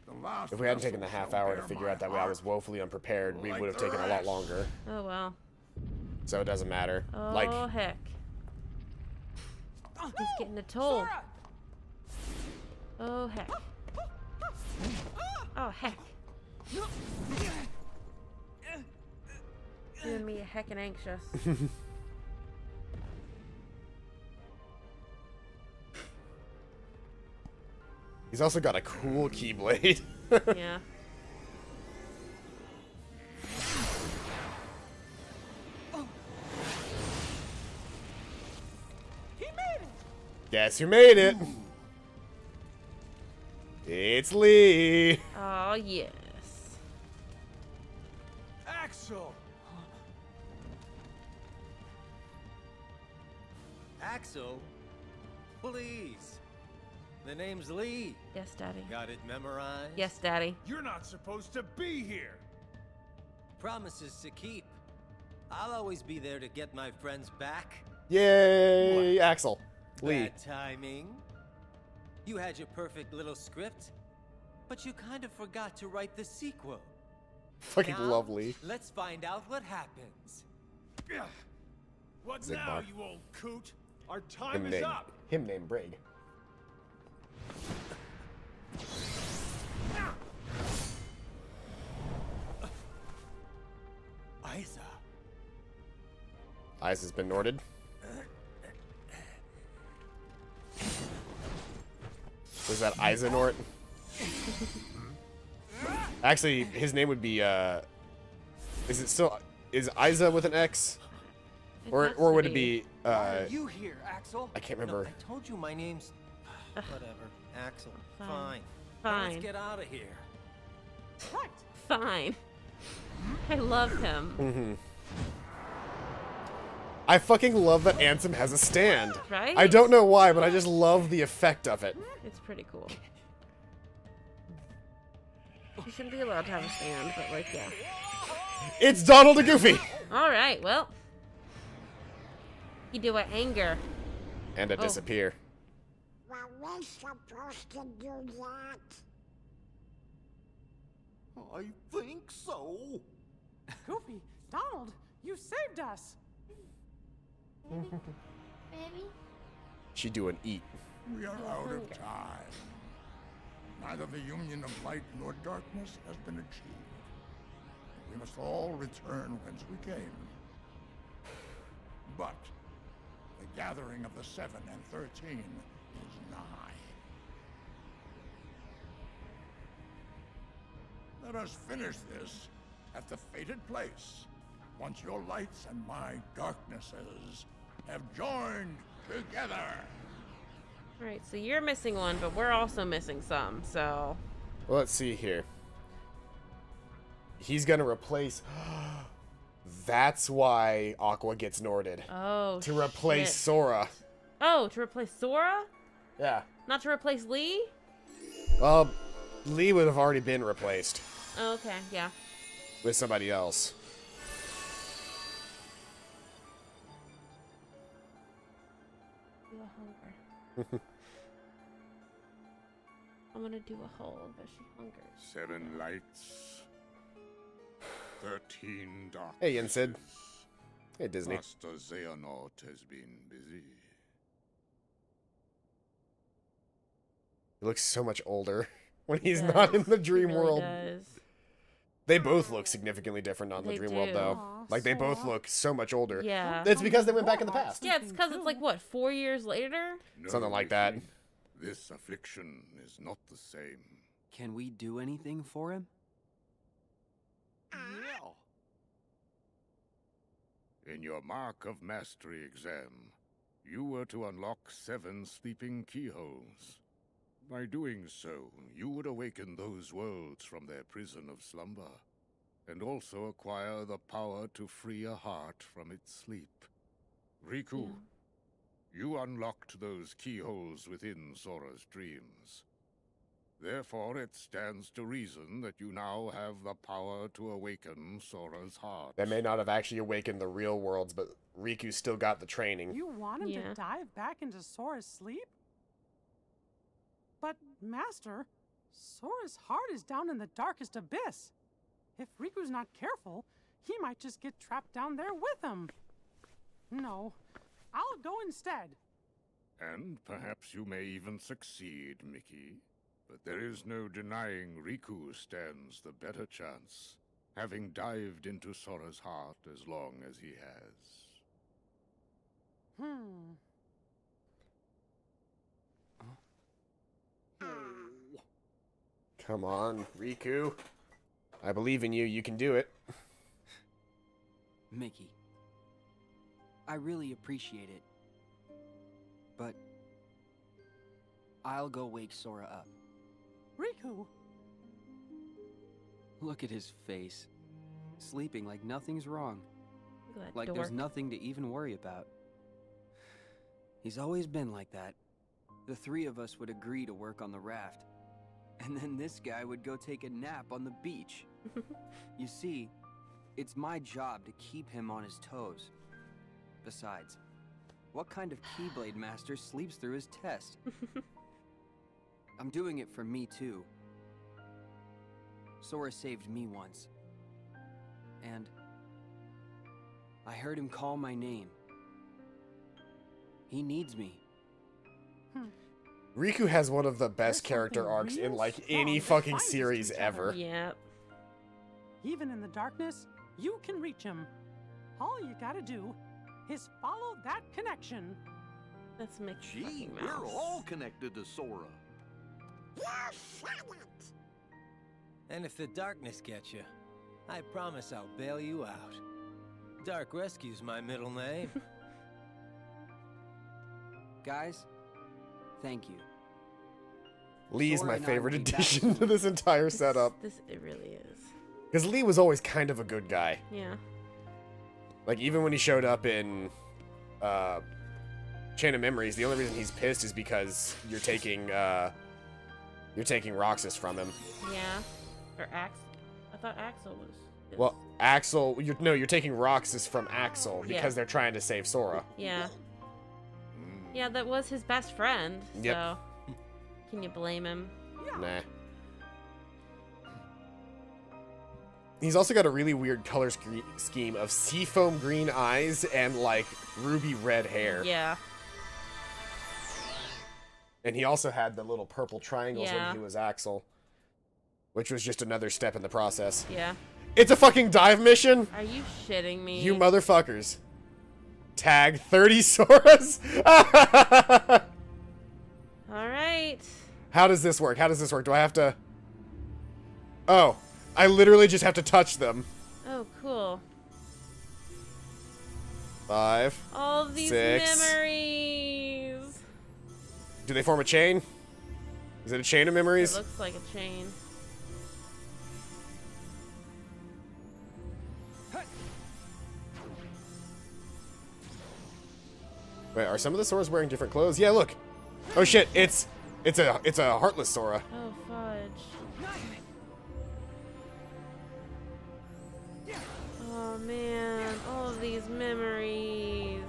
the last if we hadn't taken the vessel half shall hour to bear figure my out that way I heart. was woefully unprepared, we Like would have the taken a lot rest. longer. Oh well. So it doesn't matter. Oh Like, heck. He's getting a toll. Sora! Oh heck. Oh heck. Doing me heckin' anxious. he's also got a cool Keyblade. Yeah. Guess who made it? It's Lee. Oh, yes. Axel! Axel? Please. The name's Lee. Yes, Daddy. Got it memorized? Yes, Daddy. You're not supposed to be here. Promises to keep. I'll always be there to get my friends back. Yay, Axel. Lee. Bad timing. You had your perfect little script, but you kind of forgot to write the sequel. Fucking Now, lovely. Let's find out what happens. What Zigbar. now, you old coot? Our time Him is named, up. him named Brig. Isa. Eyes has been Norded. Was that Isa Nort? Actually, his name would be, is it still, is Isa with an X? Or would it be, Why are you here, Axel? I can't remember. No, I told you my name's... Whatever. Axel. Fine. Fine. Fine. Let's get out of here. Right. Fine. I love him. Mm-hmm. I fucking love that Ansem has a stand. Right? I don't know why, but I just love the effect of it. It's pretty cool. You shouldn't be allowed to have a stand, but like, yeah. It's Donald and Goofy! Alright, well. You do an anger. And a Oh. disappear. Were we supposed to do that? I think so. Goofy, Donald, you saved us. Baby? She do an eat. We are out of time. Neither the union of light nor darkness has been achieved. We must all return whence we came. But the gathering of the 7 and 13 is nigh. Let us finish this at the fated place, once your lights and my darknesses have joined together. Alright, so you're missing one, but we're also missing some, so... Well, let's see here. He's gonna replace... That's why Aqua gets Norded. Oh, To replace shit. Sora. Oh, to replace Sora? Yeah. Not to replace Lee? Well, Lee would have already been replaced Oh, okay, yeah. with somebody else. Do a hunger. I'm gonna do a hold, but she hungers. 7 lights, 13 dark. Hey, Sid. Hey, Disney. Master Xehanort has been busy. He looks so much older when he's He not in does. the He dream really world. does. They both look significantly different on the They dream do. world, though. Aw, Like, they both Sora. look so much older. Yeah. It's because they went back in the past. Yeah, it's because it's like, what, 4 years later? Something like that. Riku, this affliction is not the same. Can we do anything for him? Yeah. In your Mark of Mastery exam, you were to unlock 7 sleeping keyholes. By doing so, you would awaken those worlds from their prison of slumber, and also acquire the power to free a heart from its sleep. Riku, you unlocked those keyholes within Sora's dreams. Therefore, it stands to reason that you now have the power to awaken Sora's heart. They may not have actually awakened the real worlds, but Riku still got the training. You want him Yeah. to dive back into Sora's sleep? But, Master, Sora's heart is down in the darkest abyss. If Riku's not careful, he might just get trapped down there with him. No, I'll go instead. And perhaps you may even succeed, Mickey. But there is no denying Riku stands the better chance, having dived into Sora's heart as long as he has. Come on, Riku. I believe in you. You can do it. Mickey, I really appreciate it. But I'll go wake Sora up. Riku! Look at his face. Sleeping like nothing's wrong. Look at that Like dork. there's nothing to even worry about. He's always been like that. The three of us would agree to work on the raft. And then this guy would go take a nap on the beach. You see, it's my job to keep him on his toes. Besides, what kind of Keyblade master sleeps through his test? I'm doing it for me too. Sora saved me once. And I heard him call my name. He needs me. Riku has one of the best There's character something arcs in real like strong any that fucking binds us to series each other. ever. Yep. Even in the darkness, you can reach him. All you gotta do is follow that connection. Let's make Gee, fucking we're mouse. all connected to Sora. You said it. And if the darkness gets you, I promise I'll bail you out. Dark Rescue's my middle name. Guys, thank you. Lee's Sora my and I favorite will be back addition to soon. this entire setup. It really is. Because Lee was always kind of a good guy. Yeah. Like, even when he showed up in Chain of Memories, the only reason he's pissed is because you're taking Roxas from him. Yeah. Or Axel. I thought Axel was. Well, Axel, you're taking Roxas from Axel because Yeah. they're trying to save Sora. Yeah. Yeah, that was his best friend. Yep. So, can you blame him? Nah. He's also got a really weird color scheme of seafoam green eyes and, like, ruby red hair. Yeah. And he also had the little purple triangles Yeah. when he was Axel, which was just another step in the process. Yeah. It's a fucking dive mission? Are you shitting me? You motherfuckers. Tag 30 Soras? Alright. How does this work? How does this work? Do I have to... Oh. I literally just have to touch them. Oh, cool. 5. All of these 6. memories. Do they form a chain? Is it a chain of It memories? looks like a chain. Wait, are some of the Soras wearing different clothes? Yeah, look. Oh shit, it's a heartless Sora. Oh, fudge. Oh, man. All of these memories.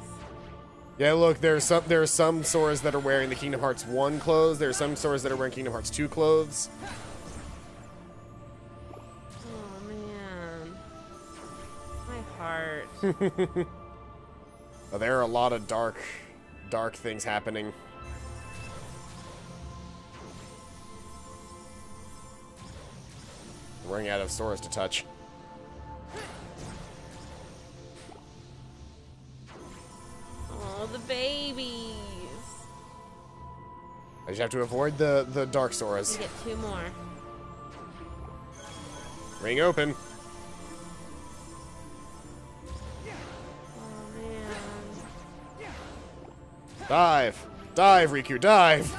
Yeah, look, there are some Soras that are wearing the Kingdom Hearts 1 clothes. There are some Soras that are wearing Kingdom Hearts 2 clothes. Oh, man. My heart. But there are a lot of dark things happening. We're running out of Soras to touch. Oh, the babies. I just have to avoid the dark Soras. We get 2 more. Ring open. Oh, man. Dive. Dive, Riku, dive.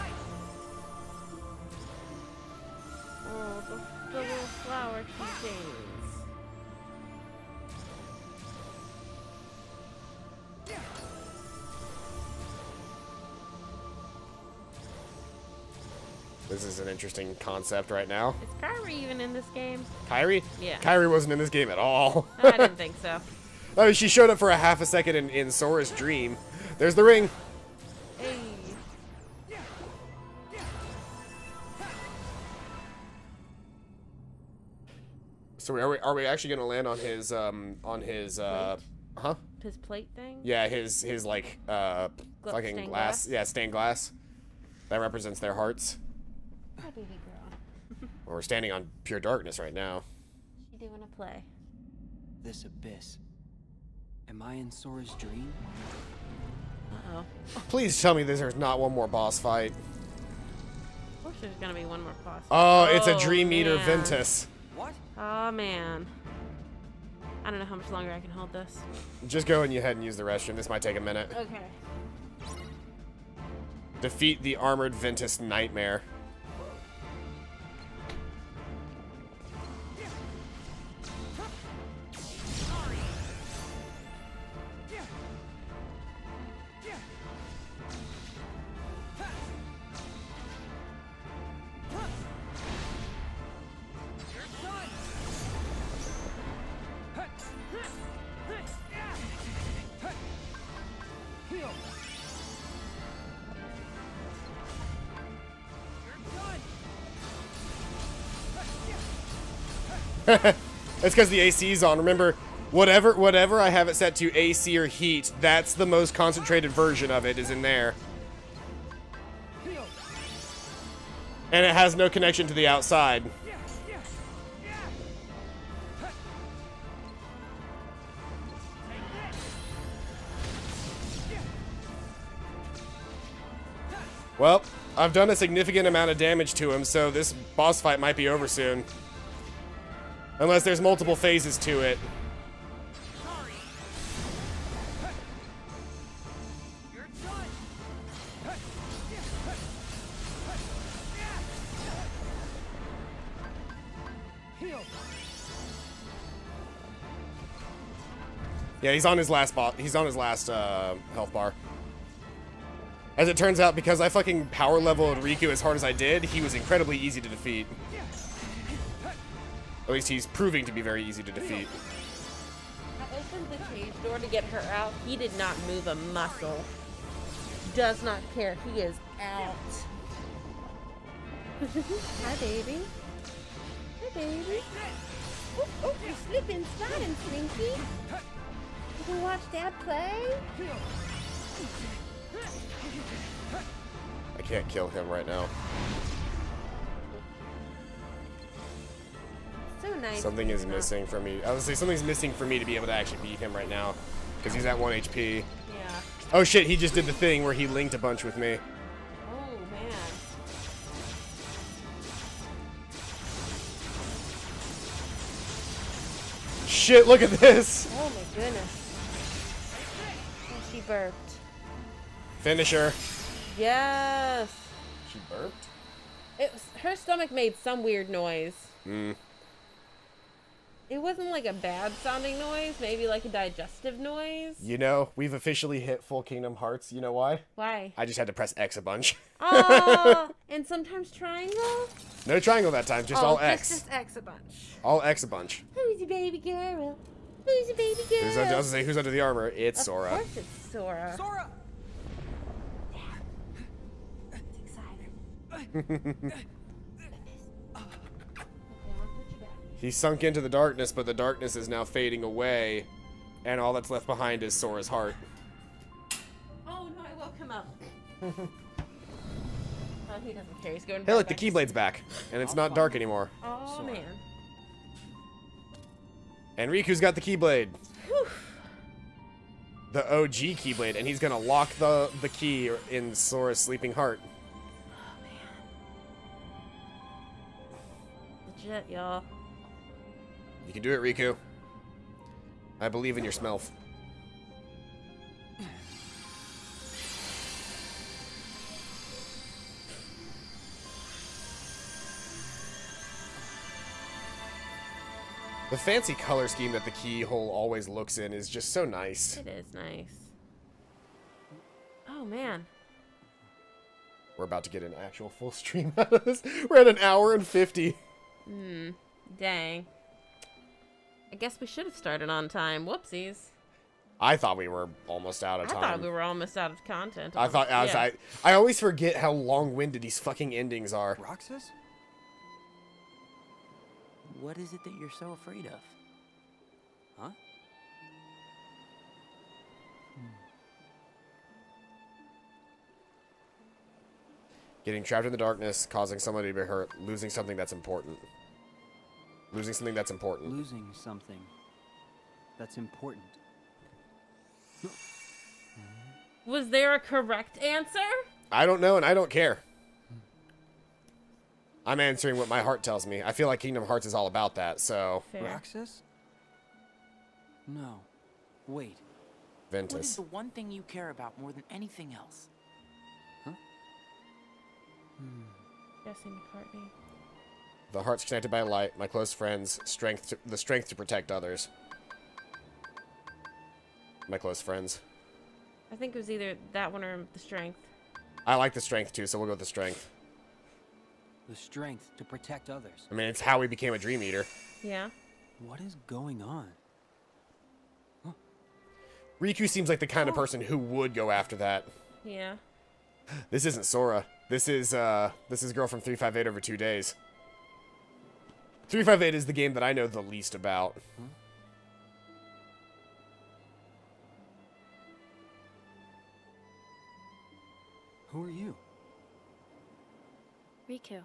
Oh, the little flower keychains. This is an interesting concept right now. Is Kairi even in this game? Kairi? Yeah. Kairi wasn't in this game at all. I didn't think so. I mean, she showed up for a half a second in Sora's dream. There's the ring. Hey. So are we actually gonna land on his huh? His plate thing? Yeah, his like fucking stained glass. glass? Yeah, stained glass. That represents their hearts. Oh, baby girl. We're standing on pure darkness right now. She doing a play. This abyss. Am I in Sora's dream? Uh-oh. Please tell me there's not one more boss fight. Of course there's gonna be one more boss. Oh, it's a Oh, Dream Eater man. Ventus. What? Oh, man. I don't know how much longer I can hold this. Just go ahead and use the restroom. This might take a minute. Okay. Defeat the armored Ventus Nightmare. It's because the AC's on. Remember, whatever I have it set to AC or heat, that's the most concentrated version of it is in there. And it has no connection to the outside. Well, I've done a significant amount of damage to him, so this boss fight might be over soon. Unless there's multiple phases to it. Yeah, he's on his last health bar. As it turns out, because I fucking power leveled Riku as hard as I did, he was incredibly easy to defeat. At least he's proving to be very easy to defeat. I opened the cage door to get her out. He did not move a muscle. Does not care. He is out. Hi, baby. Hi, baby. Oh, oh, you're slipping, sliding, Slinky. You can watch Dad play. I can't kill him right now. So nice. Something is missing for me. I would say something's missing for me to be able to actually beat him right now. Because he's at 1 HP. Yeah. Oh shit, he just did the thing where he linked a bunch with me. Oh, man. Shit, look at this! Oh my goodness. Oh, she burped. Finisher. Yes. She burped? Her stomach made some weird noise. Hmm. It wasn't like a bad sounding noise, maybe like a digestive noise. You know, we've officially hit full Kingdom Hearts. You know why? Why? I just had to press X a bunch. Oh, and sometimes triangle? No triangle that time, just all X. Just X a bunch. All X a bunch. Who's your baby girl? Who's your baby girl? I was say, who's under the armor? It's Sora. Of course it's Sora. Sora! It's exciting. He sunk into the darkness, but the darkness is now fading away, and all that's left behind is Sora's heart. Oh no, I woke him up. Oh, he doesn't care. He's going. Hey, look, the Keyblade's back, and it's not dark anymore. Oh man. And Riku's got the Keyblade. The OG Keyblade, and he's gonna lock the key in Sora's sleeping heart. Oh man. Legit, y'all. You can do it, Riku. I believe in your smelf. The fancy color scheme that the keyhole always looks in is just so nice. It is nice. Oh man. We're about to get an actual full stream out of this. We're at 1 hour and 50. Dang. I guess we should have started on time. Whoopsies. I thought we were almost out of time. I thought we were almost out of content. I always forget how long-winded these fucking endings are. Roxas? What is it that you're so afraid of? Huh? Getting trapped in the darkness, causing somebody to be hurt, losing something that's important. Losing something that's important. Losing something that's important. Was there a correct answer? I don't know, and I don't care. I'm answering what my heart tells me. I feel like Kingdom Hearts is all about that, so... Fair. Roxas? No. Wait. What is Ventus. the one thing you care about more than anything else? Huh? Jesse McCartney. The heart's connected by light. My close friends, the strength to protect others. My close friends. I think it was either that one or the strength. I like the strength too, so we'll go with the strength. The strength to protect others. I mean, it's how we became a Dream Eater. Yeah. What is going on? Riku seems like the kind of person who would go after that. Yeah. This isn't Sora. This is girl from 358 over 2 days. 358 is the game that I know the least about. Who are you? Riku,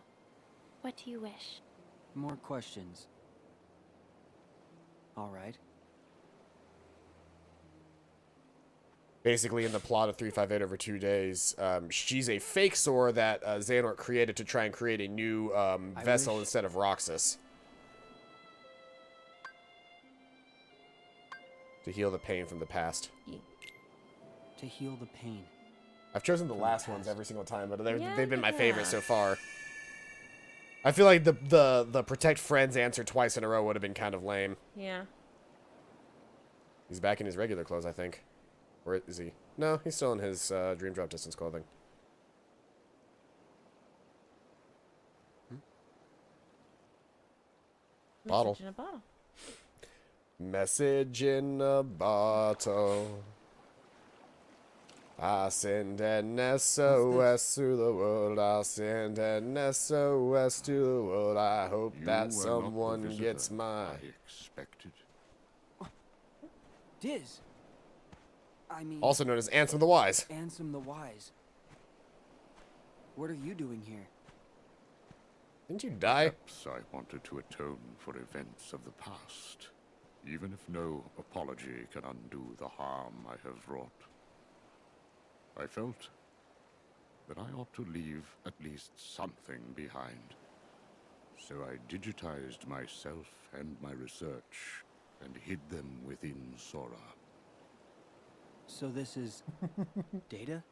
what do you wish? More questions. All right. Basically, in the plot of 358 over 2 days, she's a fake Sora that Xehanort created to try and create a new vessel instead of Roxas. To heal the pain from the past. To heal the pain. I've chosen the last ones every single time, but they've been my Yeah. favorite so far. I feel like the protect friends answer twice in a row would have been kind of lame. Yeah. He's back in his regular clothes, I think. Or is he? No, he's still in his Dream Drop Distance clothing. Bottle. Message in a bottle. Message in a bottle. I send an SOS to the world. I send an SOS to the world. I hope that someone gets my... expected. Diz. I mean... Also known as Ansem the Wise. Ansem the Wise. What are you doing here? Didn't you die? Perhaps I wanted to atone for events of the past, even if no apology can undo the harm I have wrought. I felt that I ought to leave at least something behind. So I digitized myself and my research and hid them within Sora. So this is... data?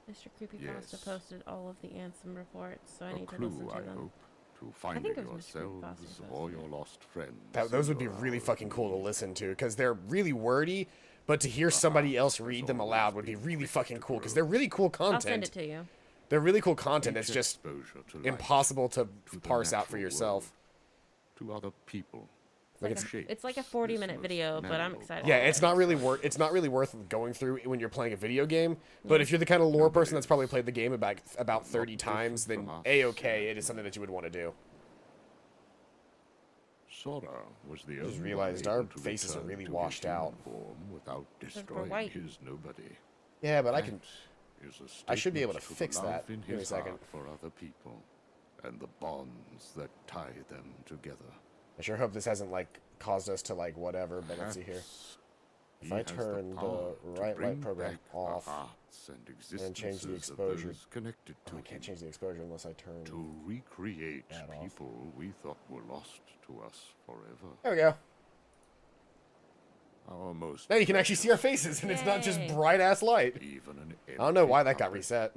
Mr. Creepypasta Yes. posted all of the Ansem reports, so I A need to clue, listen to I them. hope, to finding it was Mr. yourselves Creepypasta or your lost friends. Those would be really fucking cool to listen to, because they're really wordy, but to hear somebody else read them aloud would be really fucking cool, because they're really cool content. I'll send it to you. They're really cool content. It's Each just exposure to light, impossible to to the parse out for natural yourself. world, to other people. It's like a 40-minute video, but I'm excited. Yeah, it's not really worth going through when you're playing a video game. But if you're the kind of lore person that's probably played the game about 30 times, then A-okay, it is something that you would want to do. Sora was the I just only realized one our able to faces are return really to washed his human out. form without we're destroying white. his nobody. Yeah, but I That can. is I a should be able to statement fix the love that. in Give me a his second. heart for other people, and the bonds that tie them together. I sure hope this hasn't like caused us to like whatever. But let's see here. If He I has the turn the power to right bring light program back off the hearts and and change the existences of exposure. those connected to Oh, I can't him, change the exposure unless I turn. to recreate that off. people we thought were lost to us forever. There we go. Our most Now you can actually see our faces, and it's not just Yay. bright ass light. even an I don't know why that got empty reset.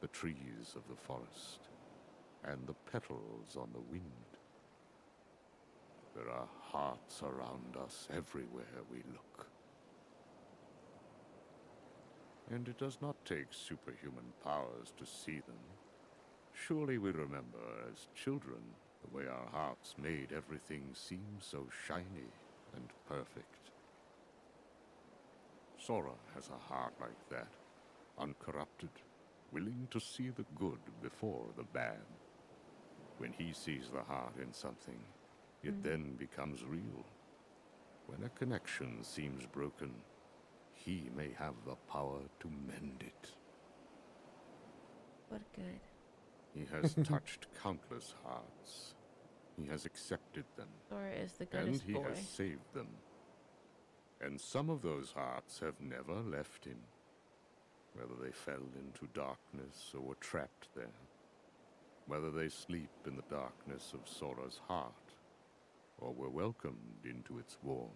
the trees of the forest, and the petals on the wind. There are hearts around us everywhere we look. And it does not take superhuman powers to see them. Surely we remember as children the way our hearts made everything seem so shiny and perfect. Sora has a heart like that, uncorrupted, willing to see the good before the bad. When he sees the heart in something, it then becomes real. When a connection seems broken, he may have the power to mend it. What good. He has touched countless hearts. He has accepted them, Sora is the and goodest he boy. has saved them. And some of those hearts have never left him, whether they fell into darkness or were trapped there, whether they sleep in the darkness of Sora's heart, or were welcomed into its warmth.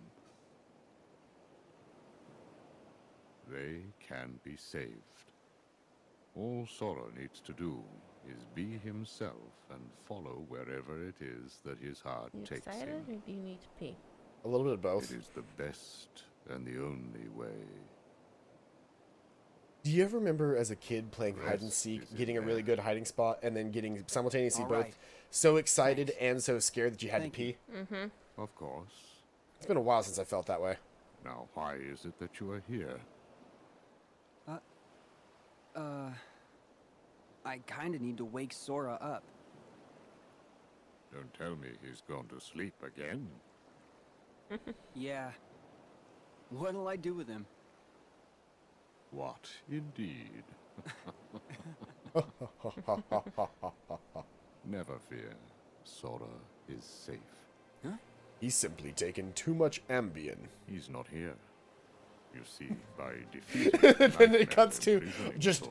They can be saved. All Sora needs to do is be himself and follow wherever it is that his heart You takes excited, him. or do you need to pee? A little bit of both. It is the best and the only way. Do you ever remember as a kid playing hide and Rest seek, is in getting a really there. good hiding spot, and then getting simultaneously All both right. so excited and so scared that you had Thank to you. pee? Mm-hmm. Of course. It's been a while since I felt that way. Now, why is it that you are here? I kinda need to wake Sora up. Don't tell me he's gone to sleep again. Yeah. What'll I do with him? What, indeed? Never fear. Sora is safe. Huh? He's simply taken too much Ambien. He's not here. You see, by defeating Then it cuts to just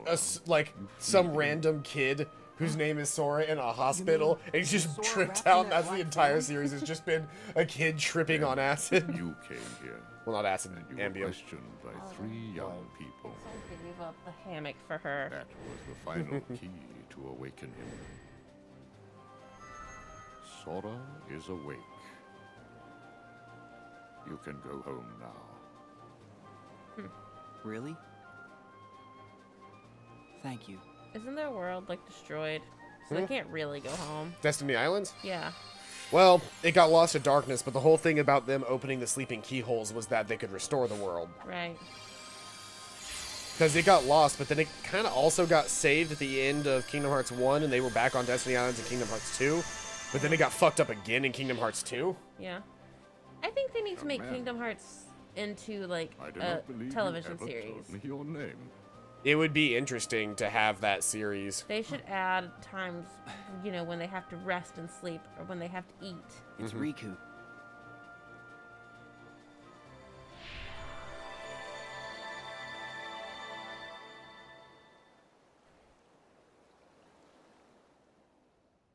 some random kid whose name is Sora in a hospital, and he's just tripped out, and that's the entire series. It's just been a kid tripping on acid. You came here. Well, not acid, and you were Ambien. questioned by 3 young people. I gave up the hammock for her. That was the final key to awaken him. Sora is awake. You can go home now. Really? Thank you. Isn't their world like destroyed? So they can't really go home. Destiny Islands? Yeah. Well, it got lost to darkness, but the whole thing about them opening the sleeping keyholes was that they could restore the world. Right. Because it got lost, but then it kind of also got saved at the end of Kingdom Hearts 1, and they were back on Destiny Islands in Kingdom Hearts 2. But then it got fucked up again in Kingdom Hearts 2. Yeah. I think they need to make man. Kingdom Hearts into like I do a not believe television you ever series. told me your name. It would be interesting to have that series. They should add times, you know, when they have to rest and sleep or when they have to eat. It's Riku.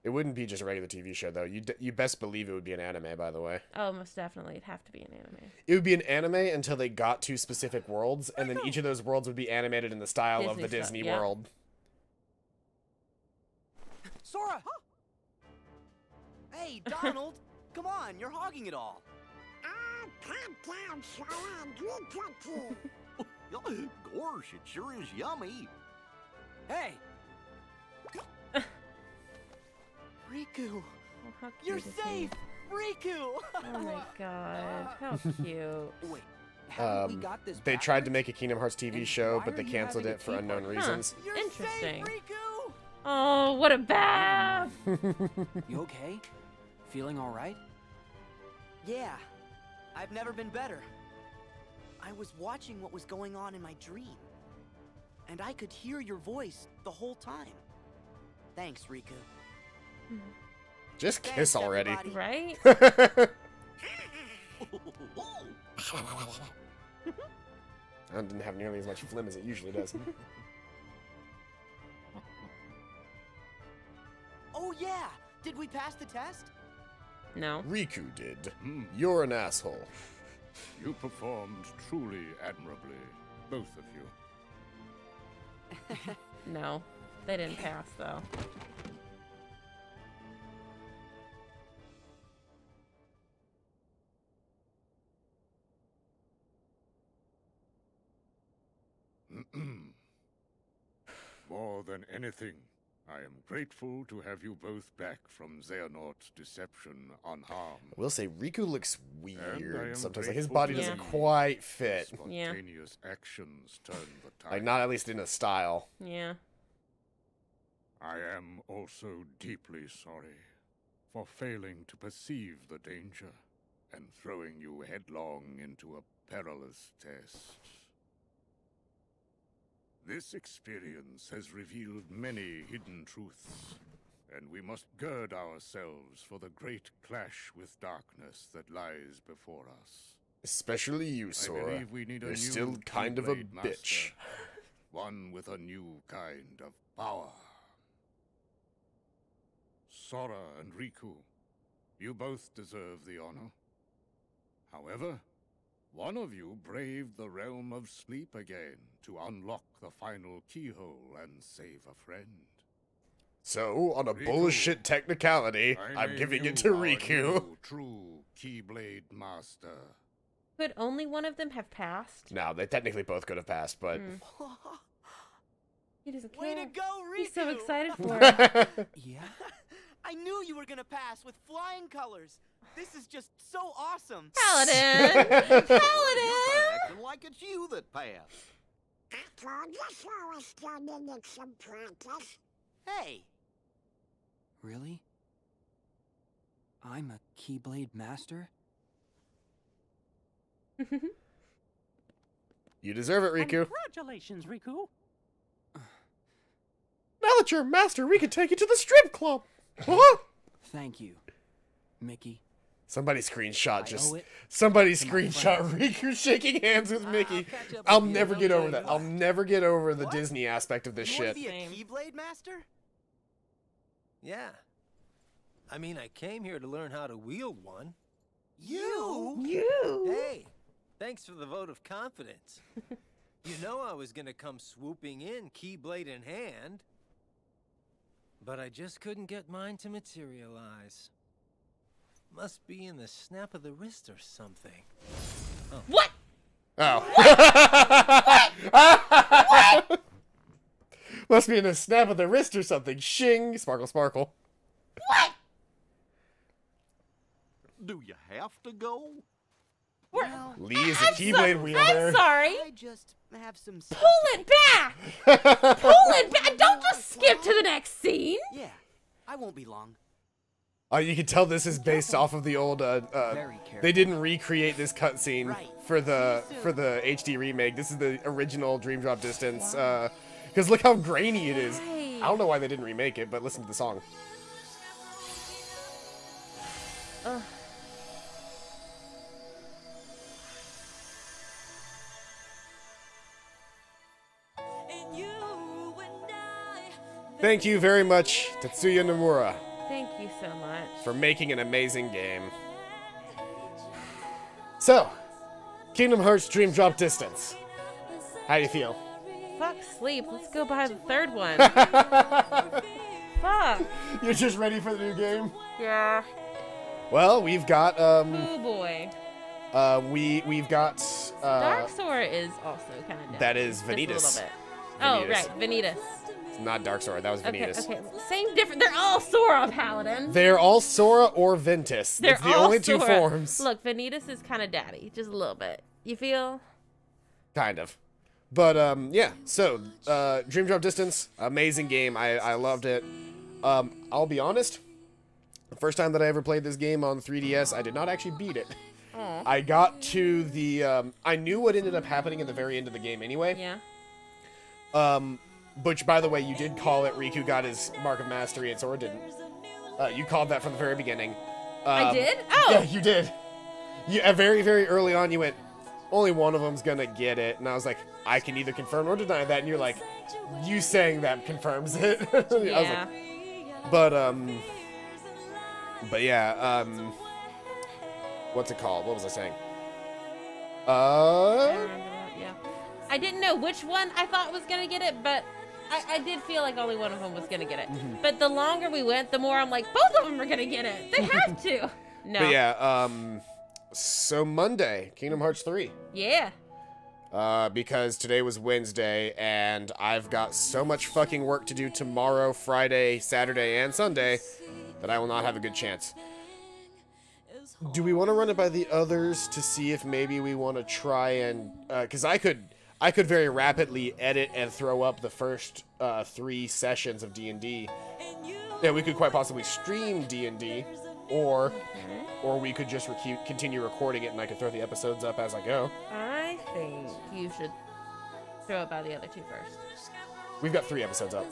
It wouldn't be just a regular TV show, though. You best believe it would be an anime, by the way. Oh, most definitely. It'd have to be an anime. It would be an anime until they got to specific worlds, and then each of those worlds would be animated in the style of the Disney Disney style, yeah. world. Sora! Hey, Donald! Come on, you're hogging it all. Calm down, Sora, and good cookie. Gosh, it sure is yummy. Hey! Riku! Oh, how cute You're is he? safe! Riku! Oh my god, how cute. Wait, haven't we got this They tried to backwards? make a Kingdom Hearts TV And show, why but are they you canceled having it a for unknown teapot? reasons. You're Interesting. safe, Riku! Oh, what a bath! You okay? Feeling all right? Yeah, I've never been better. I was watching what was going on in my dream, and I could hear your voice the whole time. Thanks, Riku. Just Thanks, kiss already. everybody. Right? That didn't have nearly as much phlegm as it usually does. Oh yeah! Did we pass the test? No. Riku did. You're an asshole. You performed truly admirably, both of you. No. They didn't pass, though. More than anything, I am grateful to have you both back from Xehanort's deception unharmed. I will say, Riku looks And I weird am sometimes. Like, his grateful body to doesn't see quite fit. Yeah. Spontaneous actions turn the tide. Like, not at least in a style. Yeah. I am also deeply sorry for failing to perceive the danger and throwing you headlong into a perilous test. This experience has revealed many hidden truths, and we must gird ourselves for the great clash with darkness that lies before us. Especially you, I Sora. believe we need a You're new still kind of a Keyblade bitch. master, one with a new kind of power. Sora and Riku, you both deserve the honor. However, one of you braved the realm of sleep again to unlock the final keyhole and save a friend. So, on a Riku, bullshit technicality, I'm name giving you it to our Riku. new true Keyblade Master. Could only one of them have passed? No, they technically both could have passed, but... He doesn't care. Way to go, Riku! He's so excited for it. Yeah? I knew you were gonna pass with flying colors. This is just so awesome. Paladin! Paladin! Acting like it's you that passed. I told you so I still needed some practice. Hey! Really? I'm a Keyblade Master? You deserve it, Riku. Congratulations, Riku. Now that you're a master, we can take you to the strip club. Huh? Thank you, Mickey. Somebody screenshot I owe it somebody to my screenshot friends. Riku shaking hands with Mickey. catch up I'll with you, never no get over telling that. what. I'll never get over the What? Disney aspect of this You shit. wanna be a Same. Keyblade Master? Yeah. I mean, I came here to learn how to wield one. You? You! Hey, thanks for the vote of confidence. You know I was gonna come swooping in, Keyblade in hand. But I just couldn't get mine to materialize. Must be in the snap of the wrist or something. What? Oh. What? Must be in a snap of the wrist or something. Shing. Sparkle, sparkle. What? Do you have to go? Well, Lee is a Keyblade wielder. I'm sorry. I just have some stuff Pull to it back! Pull it back! Don't just skip to the next scene! Yeah, I won't be long. You can tell this is based off of the old. Very careful. They didn't recreate this cutscene Right. for the HD remake. This is the original Dream Drop Distance. Because look how grainy it is. Right. I don't know why they didn't remake it, but listen to the song. Ugh. Thank you very much, Tetsuya Nomura, Thank you so much. for making an amazing game. So, Kingdom Hearts Dream Drop Distance. How do you feel? Fuck sleep. Let's go buy the third one. Fuck. You're just ready for the new game? Yeah. Well, we've got Oh boy. we've got Dark Sora is also kind of dead. that is Just a Vanitas. little bit. Oh, Vanitas. right. Vanitas. not Dark Sora, that was Okay, Vanitas. okay. Same different. They're all Sora Paladin. They're all Sora or Ventus. They're It's the all only two Sora. forms. Look, Vanitas is kind of daddy. Just a little bit. You feel? Kind of. But, yeah. So, Dream Drop Distance, amazing game. I loved it. I'll be honest. The first time that I ever played this game on 3DS, I did not actually beat it. Aw. I got to the, I knew what ended up happening at the very end of the game anyway. Yeah. Which, by the way, you did call it Riku got his Mark of Mastery and Sora didn't. You called that from the very beginning. I did? Oh! Yeah, you did. You, very, very early on, you went, only one of them's gonna get it. And I was like, I can neither confirm or deny that. And you're like, you saying that confirms it. I was Yeah. like, but yeah, what's it called? What was I saying? I remember that, yeah. I didn't know which one I thought was gonna get it, but I did feel like only one of them was gonna get it. Mm-hmm. But the longer we went, the more I'm like, both of them are gonna get it. They have to. No. But yeah, so Monday, Kingdom Hearts 3. Yeah. Because today was Wednesday, and I've got so much fucking work to do tomorrow, Friday, Saturday, and Sunday, that I will not have a good chance. Do we want to run it by the others to see if maybe we want to try and... Because I could very rapidly edit and throw up the first 3 sessions of D&D. Yeah, we could quite possibly stream D&D, or we could just continue recording it, and I could throw the episodes up as I go. I think you should throw it by the other two first. We've got 3 episodes up.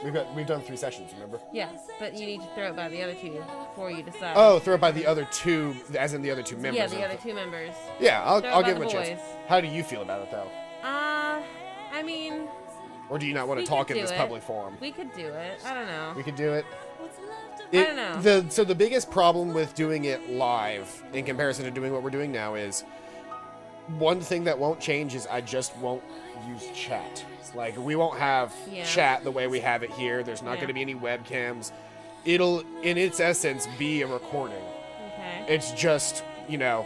We've done 3 sessions, remember? Yeah, but you need to throw it by the other two before you decide. Oh, throw it by the other 2, as in the other 2 members. Yeah, the other 2 members. Yeah, Throw it I'll by give the them a chance. boys. How do you feel about it, though? I mean... Or do you not want we to talk could in this do it. public forum? We could do it. I don't know. We could do it. I don't know. So the biggest problem with doing it live, in comparison to doing what we're doing now, is one thing that won't change is I just won't use chat. Like, we won't have chat the way we have it here. There's not going to be any webcams. It'll, in its essence, be a recording. Okay. It's just, you know,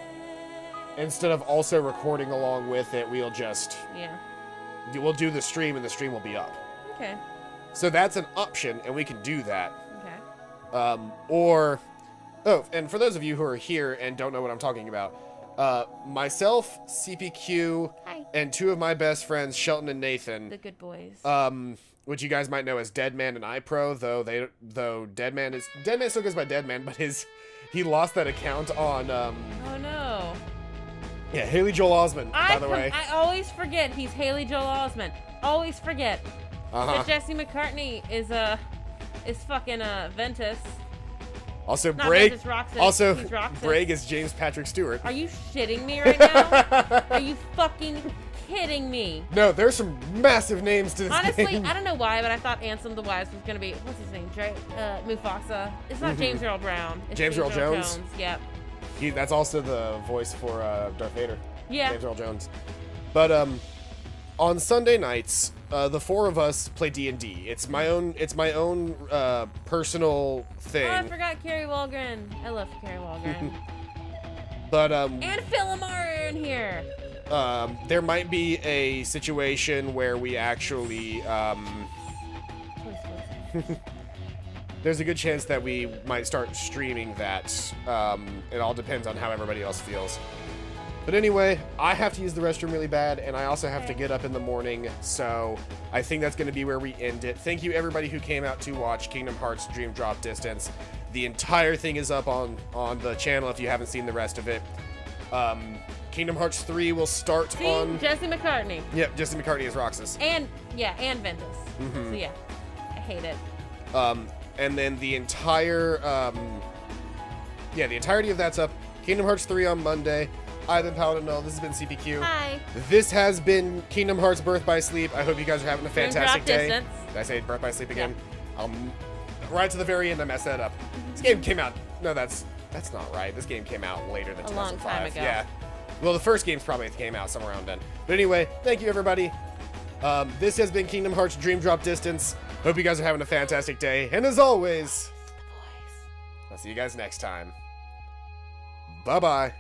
instead of also recording along with it, we'll just... Yeah. We'll do the stream, and the stream will be up. Okay. So that's an option, and we can do that. Okay. Or... Oh, and for those of you who are here and don't know what I'm talking about, myself, CPQ, Hi. and two of my best friends, Shelton and Nathan. The good boys. Which you guys might know as Deadman and iPro, though Deadman still goes by Deadman, but he lost that account on oh no. Yeah, Haley Joel Osment, by the way. I always forget he's Haley Joel Osment. Always forget. That Jesse McCartney is fucking Ventus. Also, Not Bragg. Ventus, Roxas. Also, He's Roxas. Bragg is James Patrick Stewart. Are you shitting me right now? Are you fucking kidding me? No, there's some massive names to this Honestly, game. I don't know why, but I thought Ansem the Wise was gonna be what's his name? Mufasa. It's not James Earl Brown. It's James Earl Jones? Yep. That's also the voice for Darth Vader. Yeah. James Earl Jones. But on Sunday nights, the four of us play D&D. It's my own personal thing. Oh, I forgot Carrie Walgren. I love Carrie Walgren. But and Phil Lamar are in here. there might be a situation where we actually there's a good chance that we might start streaming that. It all depends on how everybody else feels. But anyway, I have to use the restroom really bad, and I also have to get up in the morning, so I think that's going to be where we end it. Thank you, everybody who came out to watch Kingdom Hearts Dream Drop Distance. The entire thing is up on the channel if you haven't seen the rest of it. Kingdom Hearts 3 will start on... Jesse McCartney. Yep, Jesse McCartney is Roxas. And Ventus. So yeah, I hate it. And then the entire... the entirety of that's up. Kingdom Hearts 3 on Monday. I've been Paladin. This has been CPQ. Hi. This has been Kingdom Hearts Birth by Sleep. I hope you guys are having a fantastic day. Distance. Did I say Birth by Sleep again? Yeah. Right to the very end, I messed that up. This game came out... No, that's not right. This game came out later than 2005. A long time ago. Yeah. Well, the first games probably came out somewhere around then. But anyway, thank you, everybody. This has been Kingdom Hearts Dream Drop Distance. Hope you guys are having a fantastic day. And as always, I'll see you guys next time. Bye-bye.